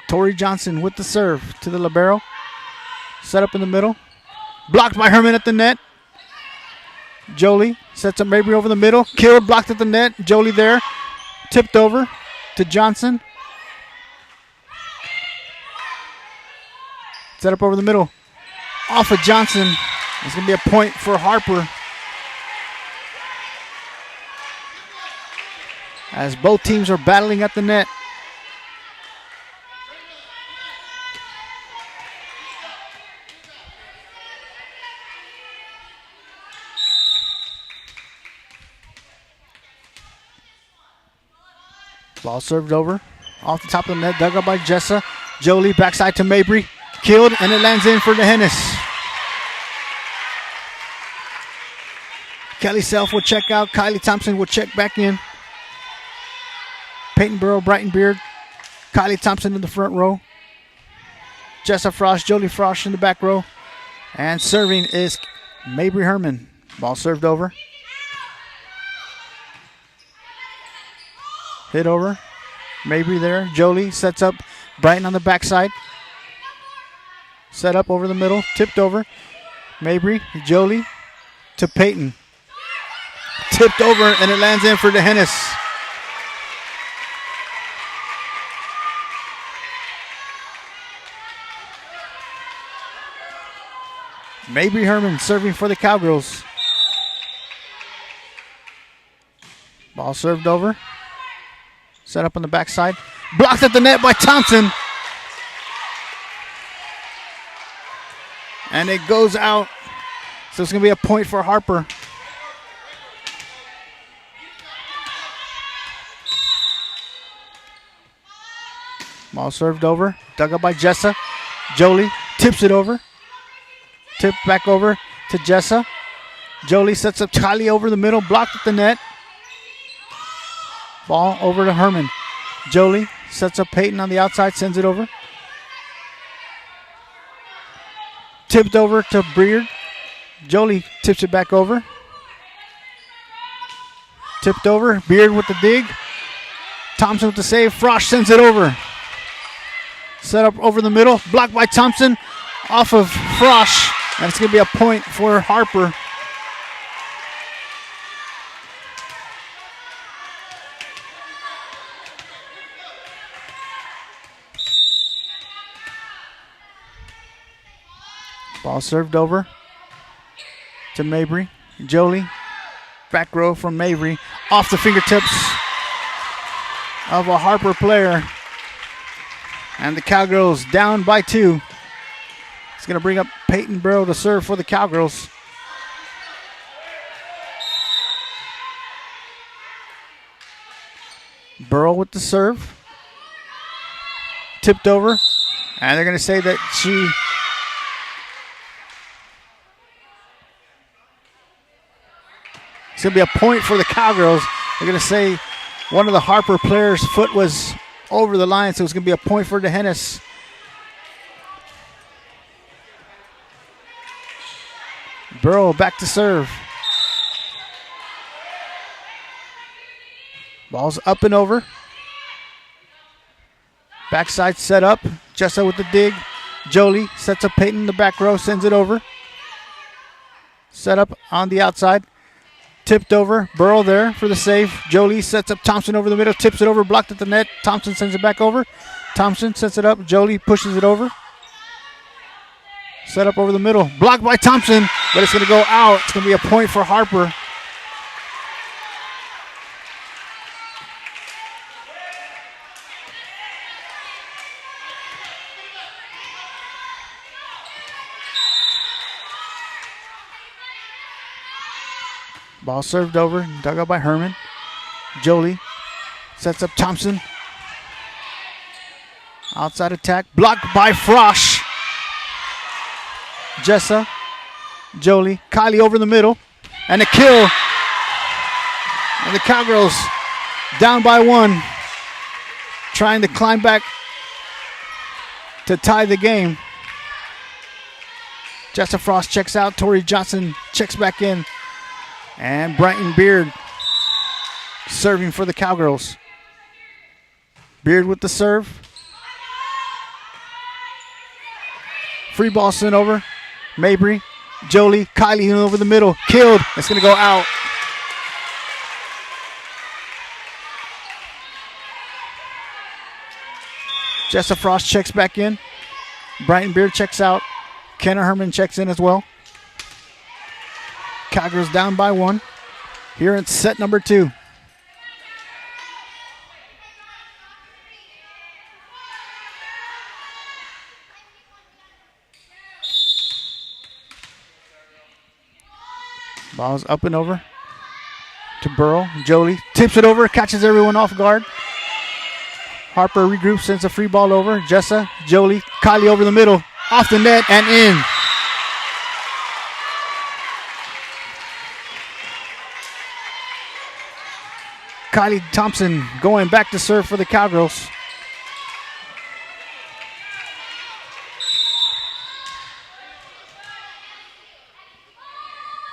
Tori Johnson with the serve to the libero. Set up in the middle. Blocked by Herman at the net. Jolie sets up Mabry over the middle. Killed, blocked at the net. Jolie there. Tipped over to Johnson. Set up over the middle. Off of Johnson. It's going to be a point for Harper. As both teams are battling at the net. Ball served over. Off the top of the net. Dug up by Jessa. Jolie backside to Mabry. Killed, and it lands in for DeHennis. Kelly Self will check out. Kylie Thompson will check back in. Peyton Burrow, Brighton Beard. Kylie Thompson in the front row. Jessa Frost, Jolie Frost in the back row. And serving is Mabry Herman. Ball served over. Hit over. Mabry there. Jolie sets up Brighton on the backside. Set up over the middle. Tipped over. Mabry, Jolie to Peyton. Tipped over, and it lands in for DeHennis. Mabry Herman serving for the Cowgirls. Ball served over. Set up on the backside. Blocked at the net by Thompson. And it goes out. So it's going to be a point for Harper. Ball served over. Dug up by Jessa. Jolie tips it over. Tip back over to Jessa. Jolie sets up Kylie over the middle. Blocked at the net. Ball over to Herman. Jolie sets up Peyton on the outside. Sends it over. Tipped over to Beard. Jolie tips it back over. Tipped over. Beard with the dig. Thompson with the save. Frost sends it over. Set up over the middle. Blocked by Thompson. Off of Frost. And it's going to be a point for Harper. Ball served over to Mabry. Jolie. Back row from Mabry. Off the fingertips of a Harper player. And the Cowgirls down by 2. It's going to bring up Peyton Burrow to serve for the Cowgirls. Burrow with the serve. Tipped over. And they're going to say that she... It's going to be a point for the Cowgirls. They're going to say one of the Harper players' foot was over the line, so it's going to be a point for DeHennis. Burrow back to serve. Ball's up and over. Backside set up. Jessa with the dig. Jolie sets up Peyton in the back row, sends it over. Set up on the outside. Tipped over. Burrow there for the save. Jolie sets up Thompson over the middle. Tips it over. Blocked at the net. Thompson sends it back over. Thompson sets it up. Jolie pushes it over. Set up over the middle. Blocked by Thompson, but it's going to go out. It's going to be a point for Harper. Ball served over, dug up by Herman. Jolie sets up Thompson. Outside attack, blocked by Frosch. Jessa, Jolie, Kylie over the middle, and a kill. And the Cowgirls down by 1, trying to climb back to tie the game. Jessa Frost checks out, Tori Johnson checks back in, and Brighton Beard serving for the Cowgirls. Beard with the serve. Free ball sent over. Mabry, Jolie, Kylie over the middle. Killed. It's going to go out. Jessa Frost checks back in. Brighton Beard checks out. Kenna Herman checks in as well. Cowgirls down by 1. Here in set number 2. Ball's up and over to Burrow. Jolie tips it over, catches everyone off guard. Harper regroups, sends a free ball over. Jessa, Jolie, Kylie over the middle, off the net and in. Kylie Thompson going back to serve for the Cowgirls.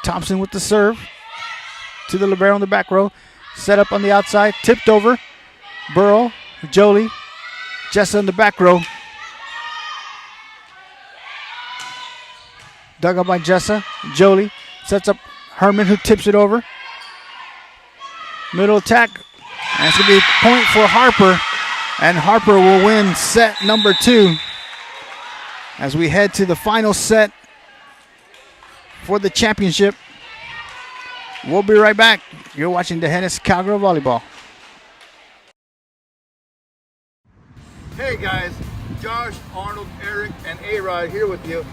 Thompson with the serve to the libero in the back row. Set up on the outside, tipped over. Burrow, Jolie, Jessa in the back row. Dug up by Jessa. Jolie sets up Herman, who tips it over. Middle attack. And it's going to be a point for Harper. And Harper will win set number 2 as we head to the final set for the championship. We'll be right back. You're watching D'Hanis Cowgirl Volleyball. Hey guys, Josh, Arnold, Eric, and A-Rod here with you.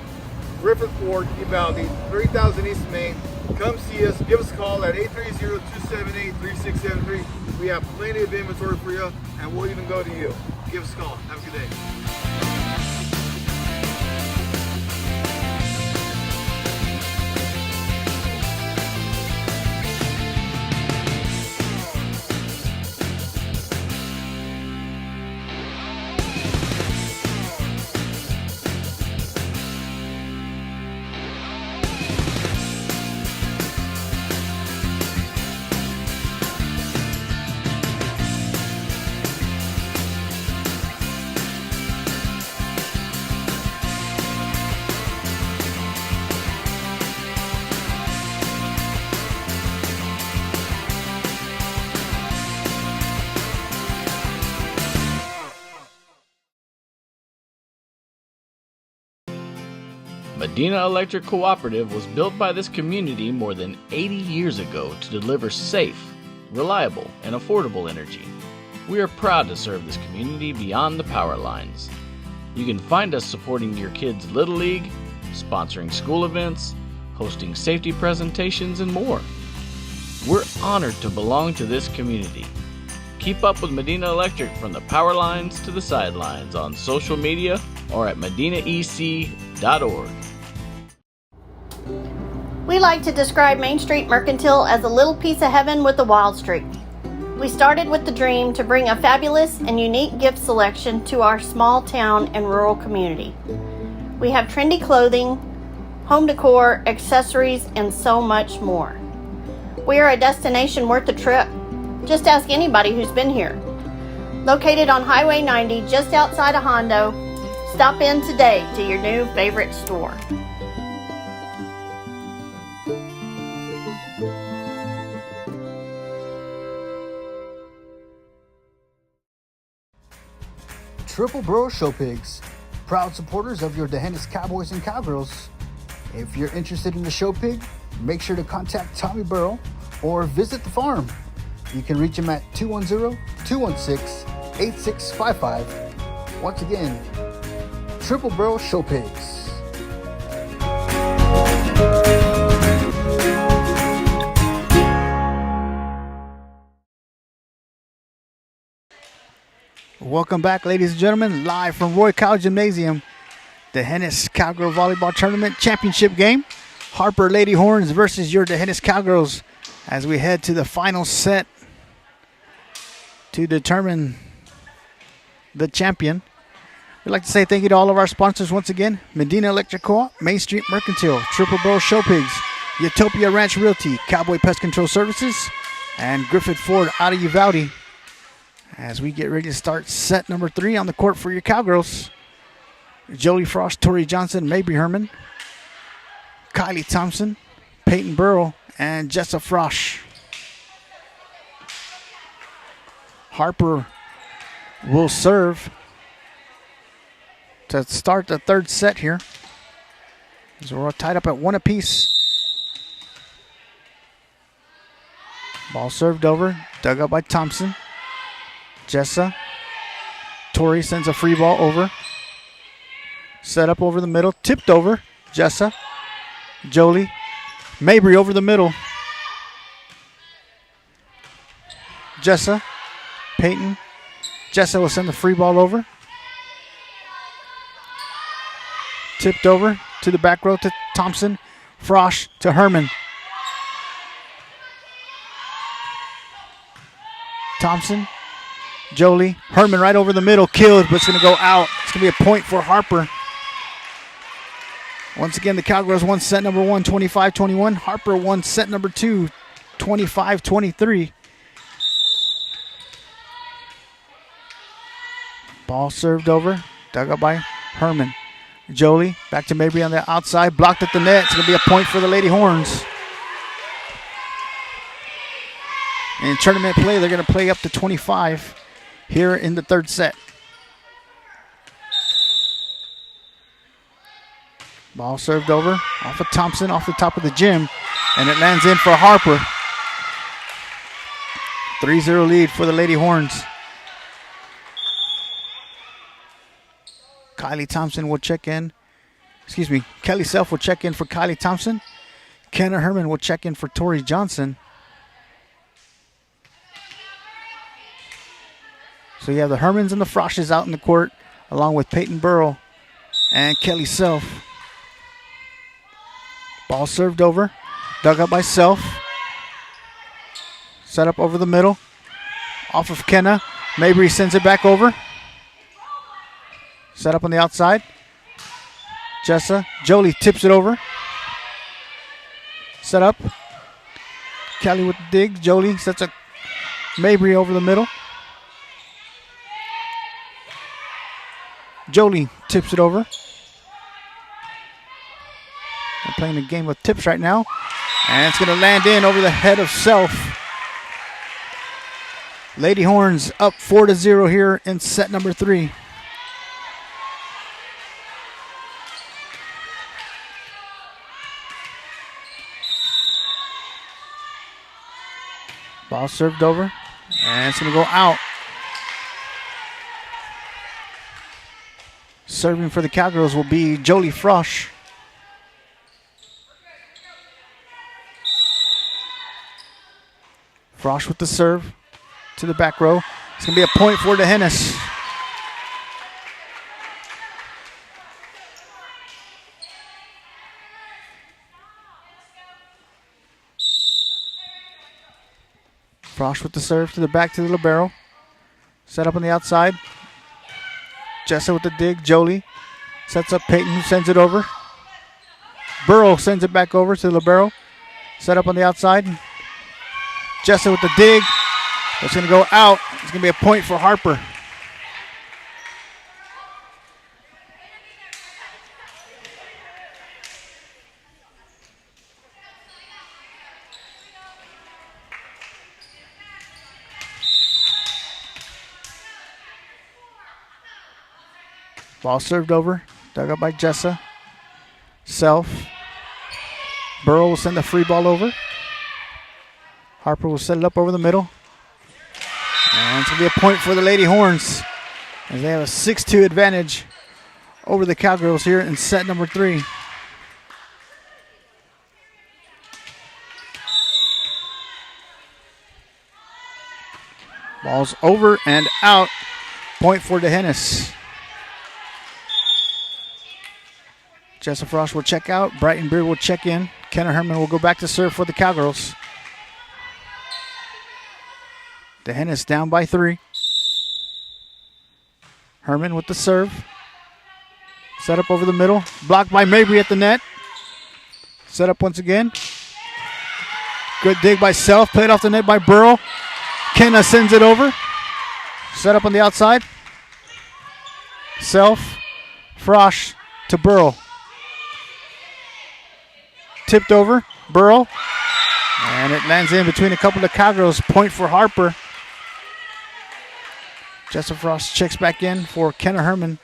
Griffith Ford, Uvalde, 3000 East Main. Come see us. Give us a call at 830-278-3673. We have plenty of inventory for you, and we'll even go to you. Give us a call. Have a good day. Medina Electric Cooperative was built by this community more than 80 years ago to deliver safe, reliable, and affordable energy. We are proud to serve this community beyond the power lines. You can find us supporting your kids' Little League, sponsoring school events, hosting safety presentations, and more. We're honored to belong to this community. Keep up with Medina Electric from the power lines to the sidelines on social media or at medinaec.org. We like to describe Main Street Mercantile as a little piece of heaven with a wild streak. We started with the dream to bring a fabulous and unique gift selection to our small town and rural community. We have trendy clothing, home decor, accessories, and so much more. We are a destination worth the trip. Just ask anybody who's been here. Located on Highway 90 just outside of Hondo, stop in today to your new favorite store. Triple Bro Show Pigs, proud supporters of your D'Hanis Cowboys and Cowgirls. If you're interested in the show pig, make sure to contact Tommy Burrow or visit the farm. You can reach him at 210-216-8655. Once again, Triple Bro Show Pigs. Welcome back, ladies and gentlemen, live from Roy College Gymnasium. The Hennis Cowgirl Volleyball Tournament Championship game. Harper Lady Horns versus your Hennis Cowgirls as we head to the final set to determine the champion. We'd like to say thank you to all of our sponsors once again. Medina Electric Co-op, Main Street Mercantile, Triple Barrel Show Pigs, Utopia Ranch Realty, Cowboy Pest Control Services, and Griffith Ford out of Uvalde. As we get ready to start set number 3 on the court for your Cowgirls. Jolie Frost, Tori Johnson, Mabry Herman, Kylie Thompson, Peyton Burrow, and Jessa Frosch. Harper will serve to start the third set here. So we're all tied up at 1 apiece. Ball served over, dug up by Thompson. Jessa. Tori sends a free ball over. Set up over the middle, tipped over. Jessa. Jolie. Mabry over the middle. Jessa. Peyton. Jessa will send the free ball over. Tipped over to the back row to Thompson. Frosch to Herman. Thompson. Jolie. Herman right over the middle. Killed, but it's going to go out. It's going to be a point for Harper. Once again, the Cowgirls won set number 1, 25-21. Harper won set number 2, 25-23. Ball served over. Dug up by Herman. Jolie back to Mabry on the outside. Blocked at the net. It's going to be a point for the Lady Horns. In tournament play, they're going to play up to 25 here in the third set. Ball served over off of Thompson, off the top of the gym, and it lands in for Harper. 3-0 lead for the Lady Horns. Kylie Thompson will check in. Kelly Self will check in for Kylie Thompson. Kenna Herman will check in for Tori Johnson. So you have the Hermans and the Frosches out in the court, along with Peyton Burrow and Kelly Self. Ball served over, dug up by Self. Set up over the middle, off of Kenna. Mabry sends it back over. Set up on the outside. Jessa. Jolie tips it over. Set up. Kelly with the dig. Jolie sets a Mabry over the middle. Jolie tips it over. They're playing a game of tips right now. And it's going to land in over the head of Self. Lady Horns up 4-0 here in set number 3. Ball served over, and it's going to go out. Serving for the Cowgirls will be Jolie Frosch. Frosch with the serve to the back row. It's going to be a point for the Hennis. Frosch with the serve to the back to the libero. Set up on the outside. Jessa with the dig. Jolie sets up Peyton, who sends it over. Burrow sends it back over to the libero. Set up on the outside. Jessa with the dig. It's going to go out. It's going to be a point for Harper. Ball served over, dug up by Jessa. Self. Burrow will send the free ball over. Harper will set it up over the middle. And it's going to be a point for the Lady Horns, as they have a 6-2 advantage over the Cowgirls here in set number 3. Ball's over and out. Point for DeHennis. Jessa Frost will check out. Brighton Beard will check in. Kenner Herman will go back to serve for the Cowgirls. DeHennis down by 3. Herman with the serve. Set up over the middle. Blocked by Mabry at the net. Set up once again. Good dig by Self. Played off the net by Burrow. Kenna sends it over. Set up on the outside. Self. Frosch to Burrow. Tipped over. Burrow. And it lands in between a couple of Cowgirls. Point for Harper. Jessa Frost checks back in for Kenner Herman.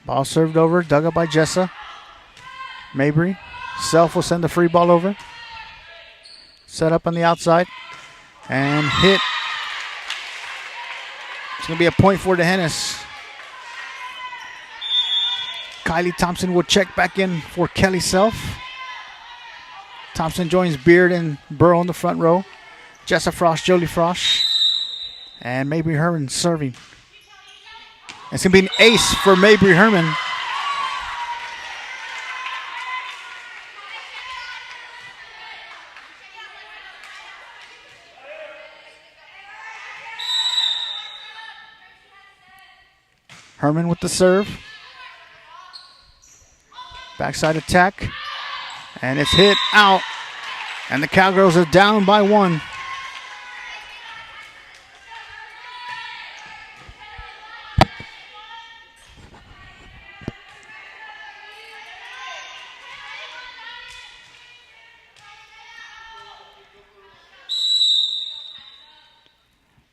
Ball served over, dug up by Jessa. Mabry. Self will send the free ball over. Set up on the outside. And hit. It's going to be a point for DeHennis. Kylie Thompson will check back in for Kelly Self. Thompson joins Beard and Burrow in the front row. Jessa Frost, Jolie Frost. And Mabry Herman serving. It's going to be an ace for Mabry Herman. Herman with the serve. Backside attack. And it's hit out. And the Cowgirls are down by 1.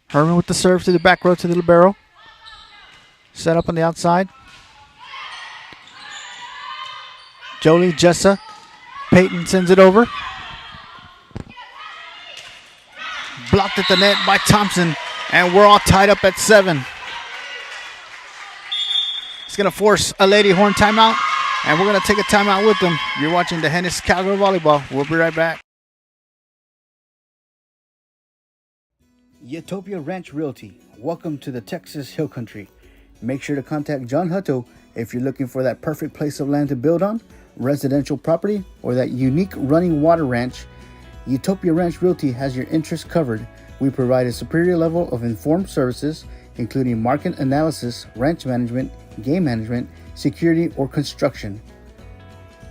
Herman with the serve to the back row to the libero. Set up on the outside. Jolie, Jessa. Peyton sends it over. Blocked at the net by Thompson. And we're all tied up at 7. It's going to force a Lady Horn timeout. And we're going to take a timeout with them. You're watching the Hennis Cowgirl Volleyball. We'll be right back. Utopia Ranch Realty. Welcome to the Texas Hill Country. Make sure to contact John Hutto if you're looking for that perfect place of land to build on, residential property, or that unique running water ranch. Utopia Ranch Realty has your interests covered. We provide a superior level of informed services, including market analysis, ranch management, game management, security, or construction.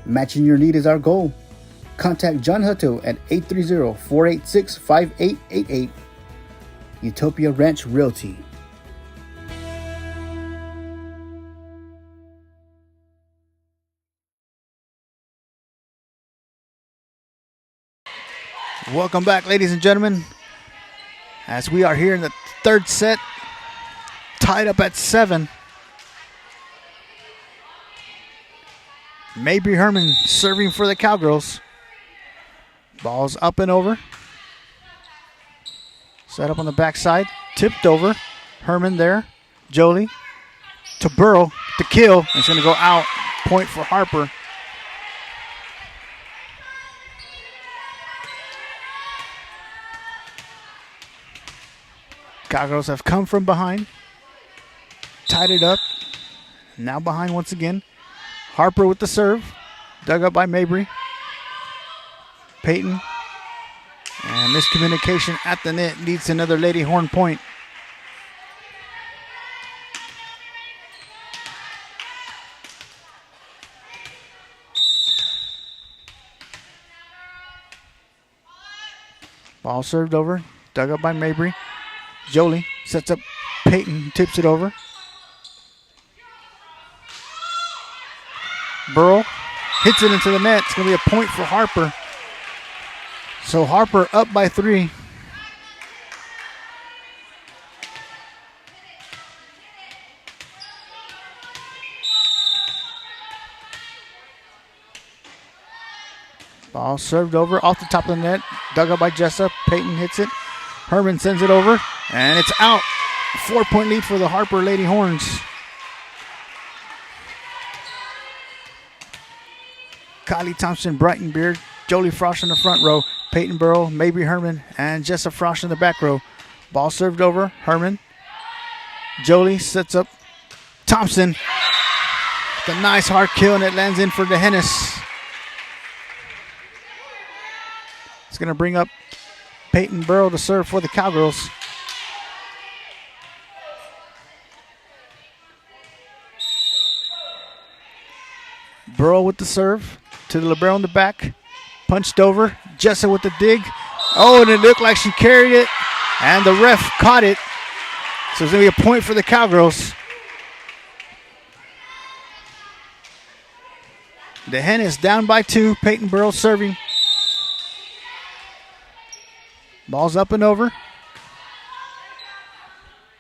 Matching your need is our goal. Contact John Hutto at 830-486-5888. Utopia Ranch Realty. Welcome back, ladies and gentlemen, as we are here in the third set, tied up at 7. Mabry Herman serving for the Cowgirls. Ball's up and over. Set up on the backside, tipped over. Herman there. Jolie to Burrow, the kill. It's going to go out. Point for Harper. Cowgirls have come from behind, tied it up, now behind once again. Harper with the serve, dug up by Mabry. Peyton, and miscommunication at the net leads to another Lady Horn point. Ball served over, dug up by Mabry. Jolie sets up Peyton, tips it over. Burrow hits it into the net. It's going to be a point for Harper. So Harper up by 3. Ball served over off the top of the net. Dug up by Jessa. Peyton hits it. Herman sends it over. And it's out. 4-point lead for the Harper Lady Horns. Kylie Thompson, Brighton Beard, Jolie Frosch in the front row, Peyton Burrow, Mabry Herman, and Jessa Frosch in the back row. Ball served over, Herman. Jolie sets up Thompson. The nice hard kill, and it lands in for DeHennis. It's going to bring up Peyton Burrow to serve for the Cowgirls. Burrow with the serve to the libero in the back. Punched over. Jessa with the dig. Oh, and it looked like she carried it, and the ref caught it. So it's going to be a point for the Cowgirls. DeHennis down by 2. Peyton Burrow serving. Ball's up and over.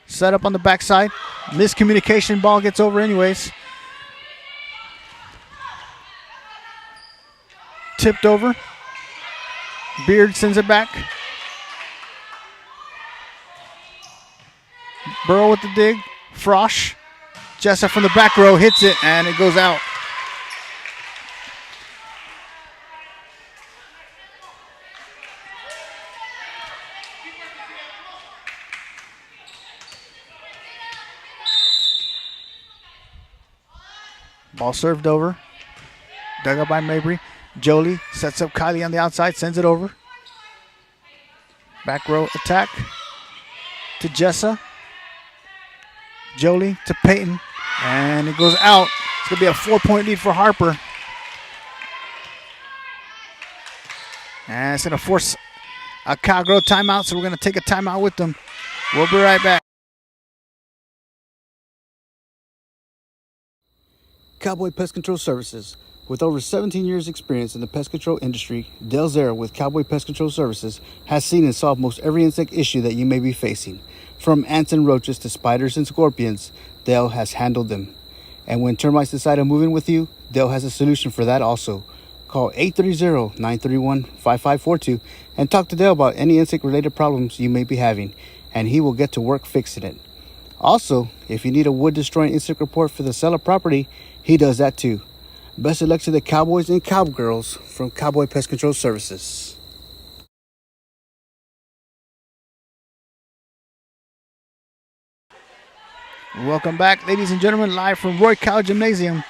Set up on the backside. Miscommunication, ball gets over anyways. Tipped over. Beard sends it back. Burrow with the dig. Frosch. Jessa from the back row hits it, and it goes out. Ball served over. Dug up by Mabry. Jolie sets up Kylie on the outside, sends it over. Back row attack to Jessa. Jolie to Peyton, and it goes out. It's going to be a 4-point lead for Harper. And it's going to force a Cowgirl timeout, so we're going to take a timeout with them. We'll be right back. Cowboy Pest Control Services. With over 17 years experience in the pest control industry, Dale Zera with Cowboy Pest Control Services has seen and solved most every insect issue that you may be facing. From ants and roaches to spiders and scorpions, Dale has handled them. And when termites decide to move in with you, Dale has a solution for that also. Call 830-931-5542 and talk to Dale about any insect-related problems you may be having, and he will get to work fixing it. Also, if you need a wood-destroying insect report for the seller property, he does that too. Best of luck to the Cowboys and Cowgirls from Cowboy Pest Control Services. Welcome back, ladies and gentlemen, live from Roy College Gymnasium,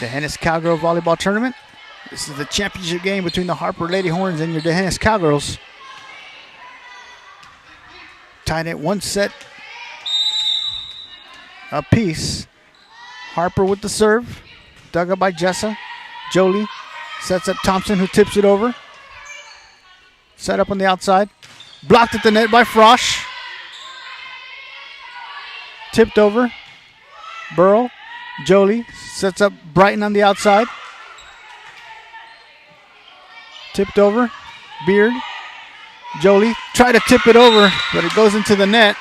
the DeHennis Cowgirl Volleyball Tournament. This is the championship game between the Harper Lady Horns and your DeHennis Cowgirls. Tied at 1 set apiece. Harper with the serve. Dug up by Jessa. Jolie sets up Thompson, who tips it over. Set up on the outside. Blocked at the net by Frosch. Tipped over. Burrow. Jolie sets up Brighton on the outside. Tipped over. Beard. Jolie tried to tip it over, but it goes into the net.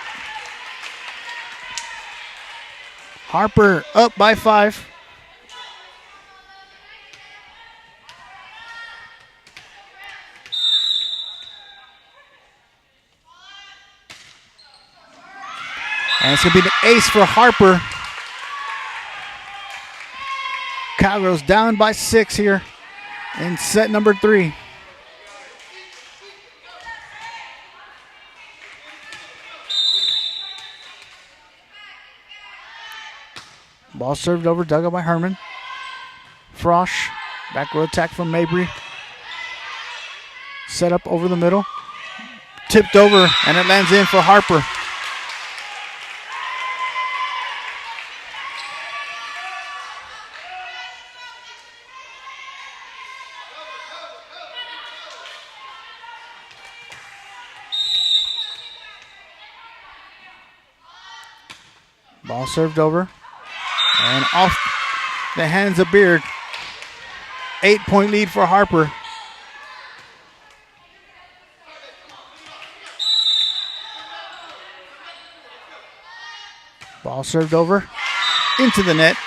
Harper up by 5. And it's going to be the ace for Harper. Cowgirls down by 6 here in set number 3. Ball served over, dug up by Herman. Frosch, back row attack from Mabry. Set up over the middle. Tipped over, and it lands in for Harper. Ball served over. And off the hands of Beard. 8-point lead for Harper. Ball served over. Into the net.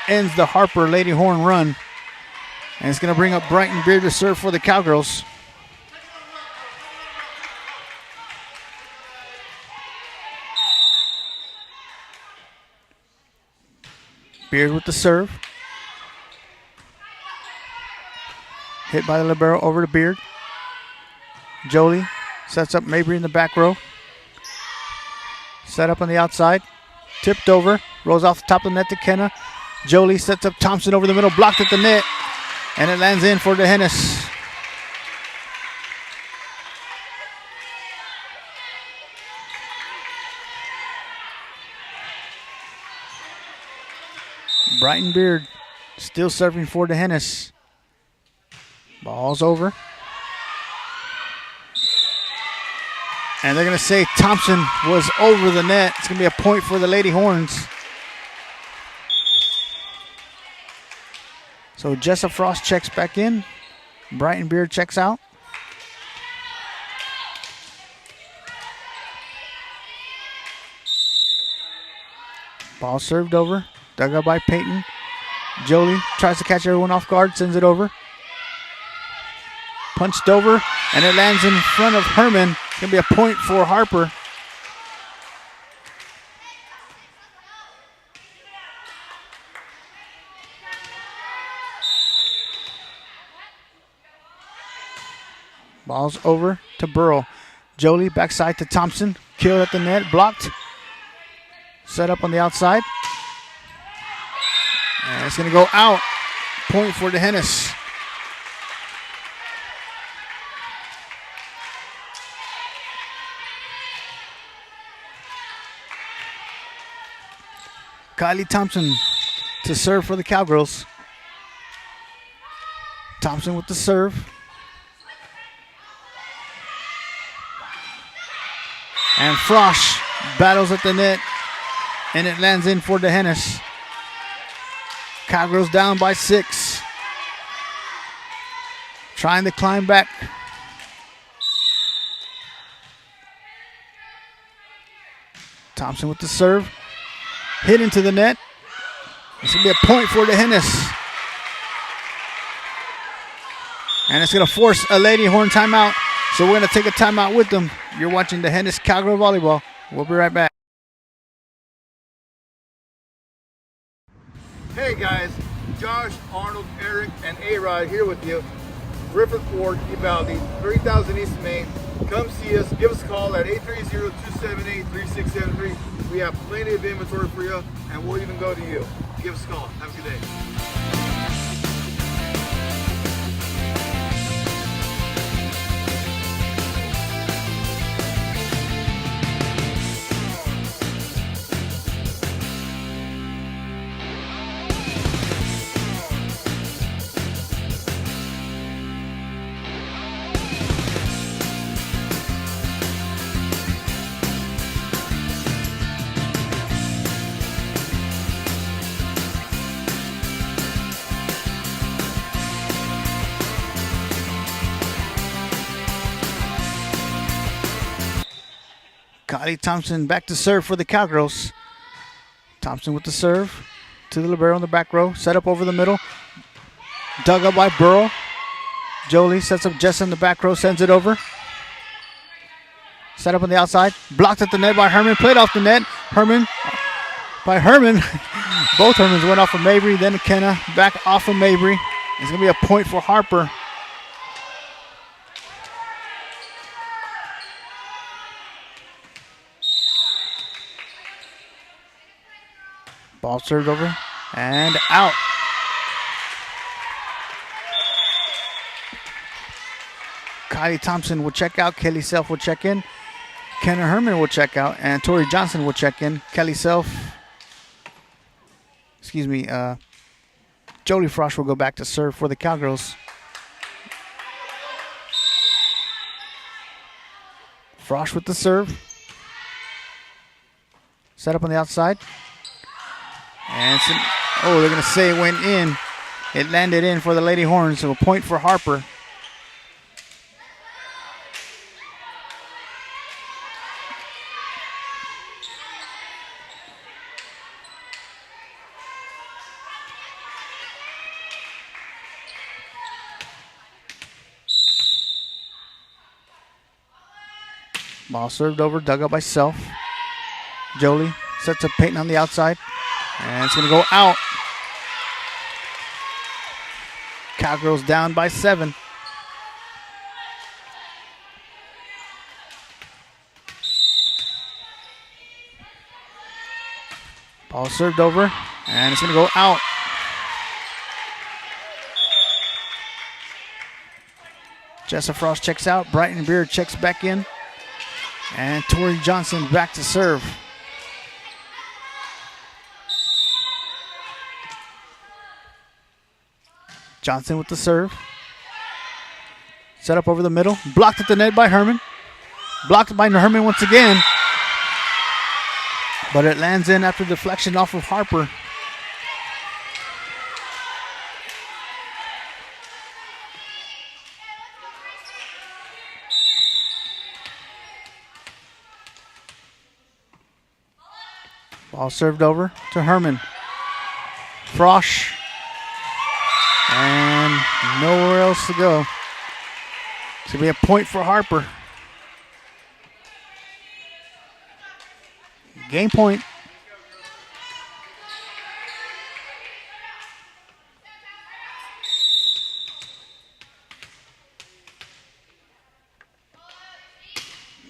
Ends the Harper Lady Horn run. And it's going to bring up Brighton Beard to serve for the Cowgirls. Beard with the serve. Hit by the libero over to Beard. Jolie sets up Mabry in the back row. Set up on the outside. Tipped over. Rolls off the top of the net to Kenna. Jolie sets up Thompson over the middle. Blocked at the net. And it lands in for DeHennis. Brighton Beard still serving for DeHennis. Ball's over. And they're going to say Thompson was over the net. It's going to be a point for the Lady Horns. So Jessa Frost checks back in. Brighton Beard checks out. Ball served over. Dug up by Peyton. Jolie tries to catch everyone off guard. Sends it over. Punched over. And it lands in front of Herman. It's going to be a point for Harper. Ball's over to Burrow. Jolie backside to Thompson. Killed at the net. Blocked. Set up on the outside. And it's going to go out. Point for DeHennis. Kylie Thompson to serve for the Cowgirls. Thompson with the serve. And Frosch battles at the net. And it lands in for DeHennis. Cowgirls down by 6. Trying to climb back. Thompson with the serve. Hit into the net. This will be a point for DeHennis. And it's going to force a Lady Horn timeout. So we're going to take a timeout with them. You're watching DeHennis Cowgirl Volleyball. We'll be right back. Hey guys, Josh, Arnold, Eric, and A-Rod here with you. Griffith Ford, Uvalde, 3000 East Main. Come see us. Give us a call at 830-278-3673. We have plenty of inventory for you, and we'll even go to you. Give us a call. Have a good day. Kylie Thompson back to serve for the Cowgirls. Thompson with the serve to the libero in the back row. Set up over the middle. Dug up by Burrow. Jolie sets up Jessa in the back row. Sends it over. Set up on the outside. Blocked at the net by Herman. Played off the net. Herman. Both Hermans went off of Mabry. Then Kenna back off of Mabry. It's going to be a point for Harper. Ball served over and out. Kylie Thompson will check out. Kelly Self will check in. Kenna Herman will check out. And Tori Johnson will check in. Kelly Self. Jolie Frosch will go back to serve for the Cowgirls. Frosch with the serve. Set up on the outside. And they're going to say it went in. It landed in for the Lady Horns, so a point for Harper. Ball served over, dug up by Self. Jolie sets up Peyton on the outside. And it's going to go out. Cowgirls down by 7. Ball served over, and it's going to go out. Jessa Frost checks out. Brighton Beard checks back in. And Tori Johnson back to serve. Johnson with the serve. Set up over the middle. Blocked at the net by Herman. Blocked by Herman once again. But it lands in after deflection off of Harper. Ball served over to Herman. Frosch. And nowhere else to go. It's going to be a point for Harper. Game point.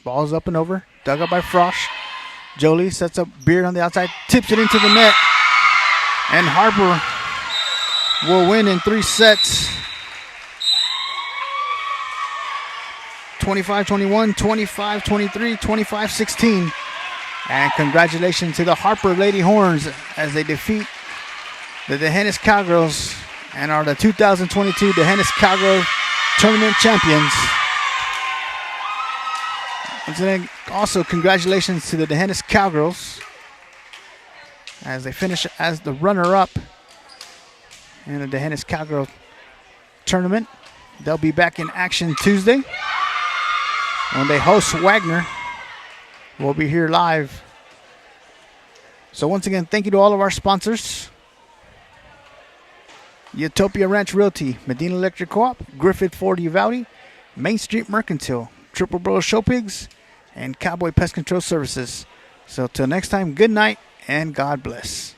Ball's up and over. Dug up by Frosch. Jolie sets up Beard on the outside. Tips it into the net. And Harper will win in 3 sets. 25-21, 25-23, 25-16. And congratulations to the Harper Lady Horns as they defeat the D'Hanis Cowgirls and are the 2022 D'Hanis Cowgirl Tournament champions. Once again, also congratulations to the D'Hanis Cowgirls as they finish as the runner-up in the D'Hanis Cowgirl Tournament. They'll be back in action Tuesday when they host Wagner. We'll be here live. So once again, thank you to all of our sponsors. Utopia Ranch Realty, Medina Electric Co-op, Griffith Ford Uvalde, Main Street Mercantile, Triple Bro Show Pigs, and Cowboy Pest Control Services. So till next time, good night and God bless.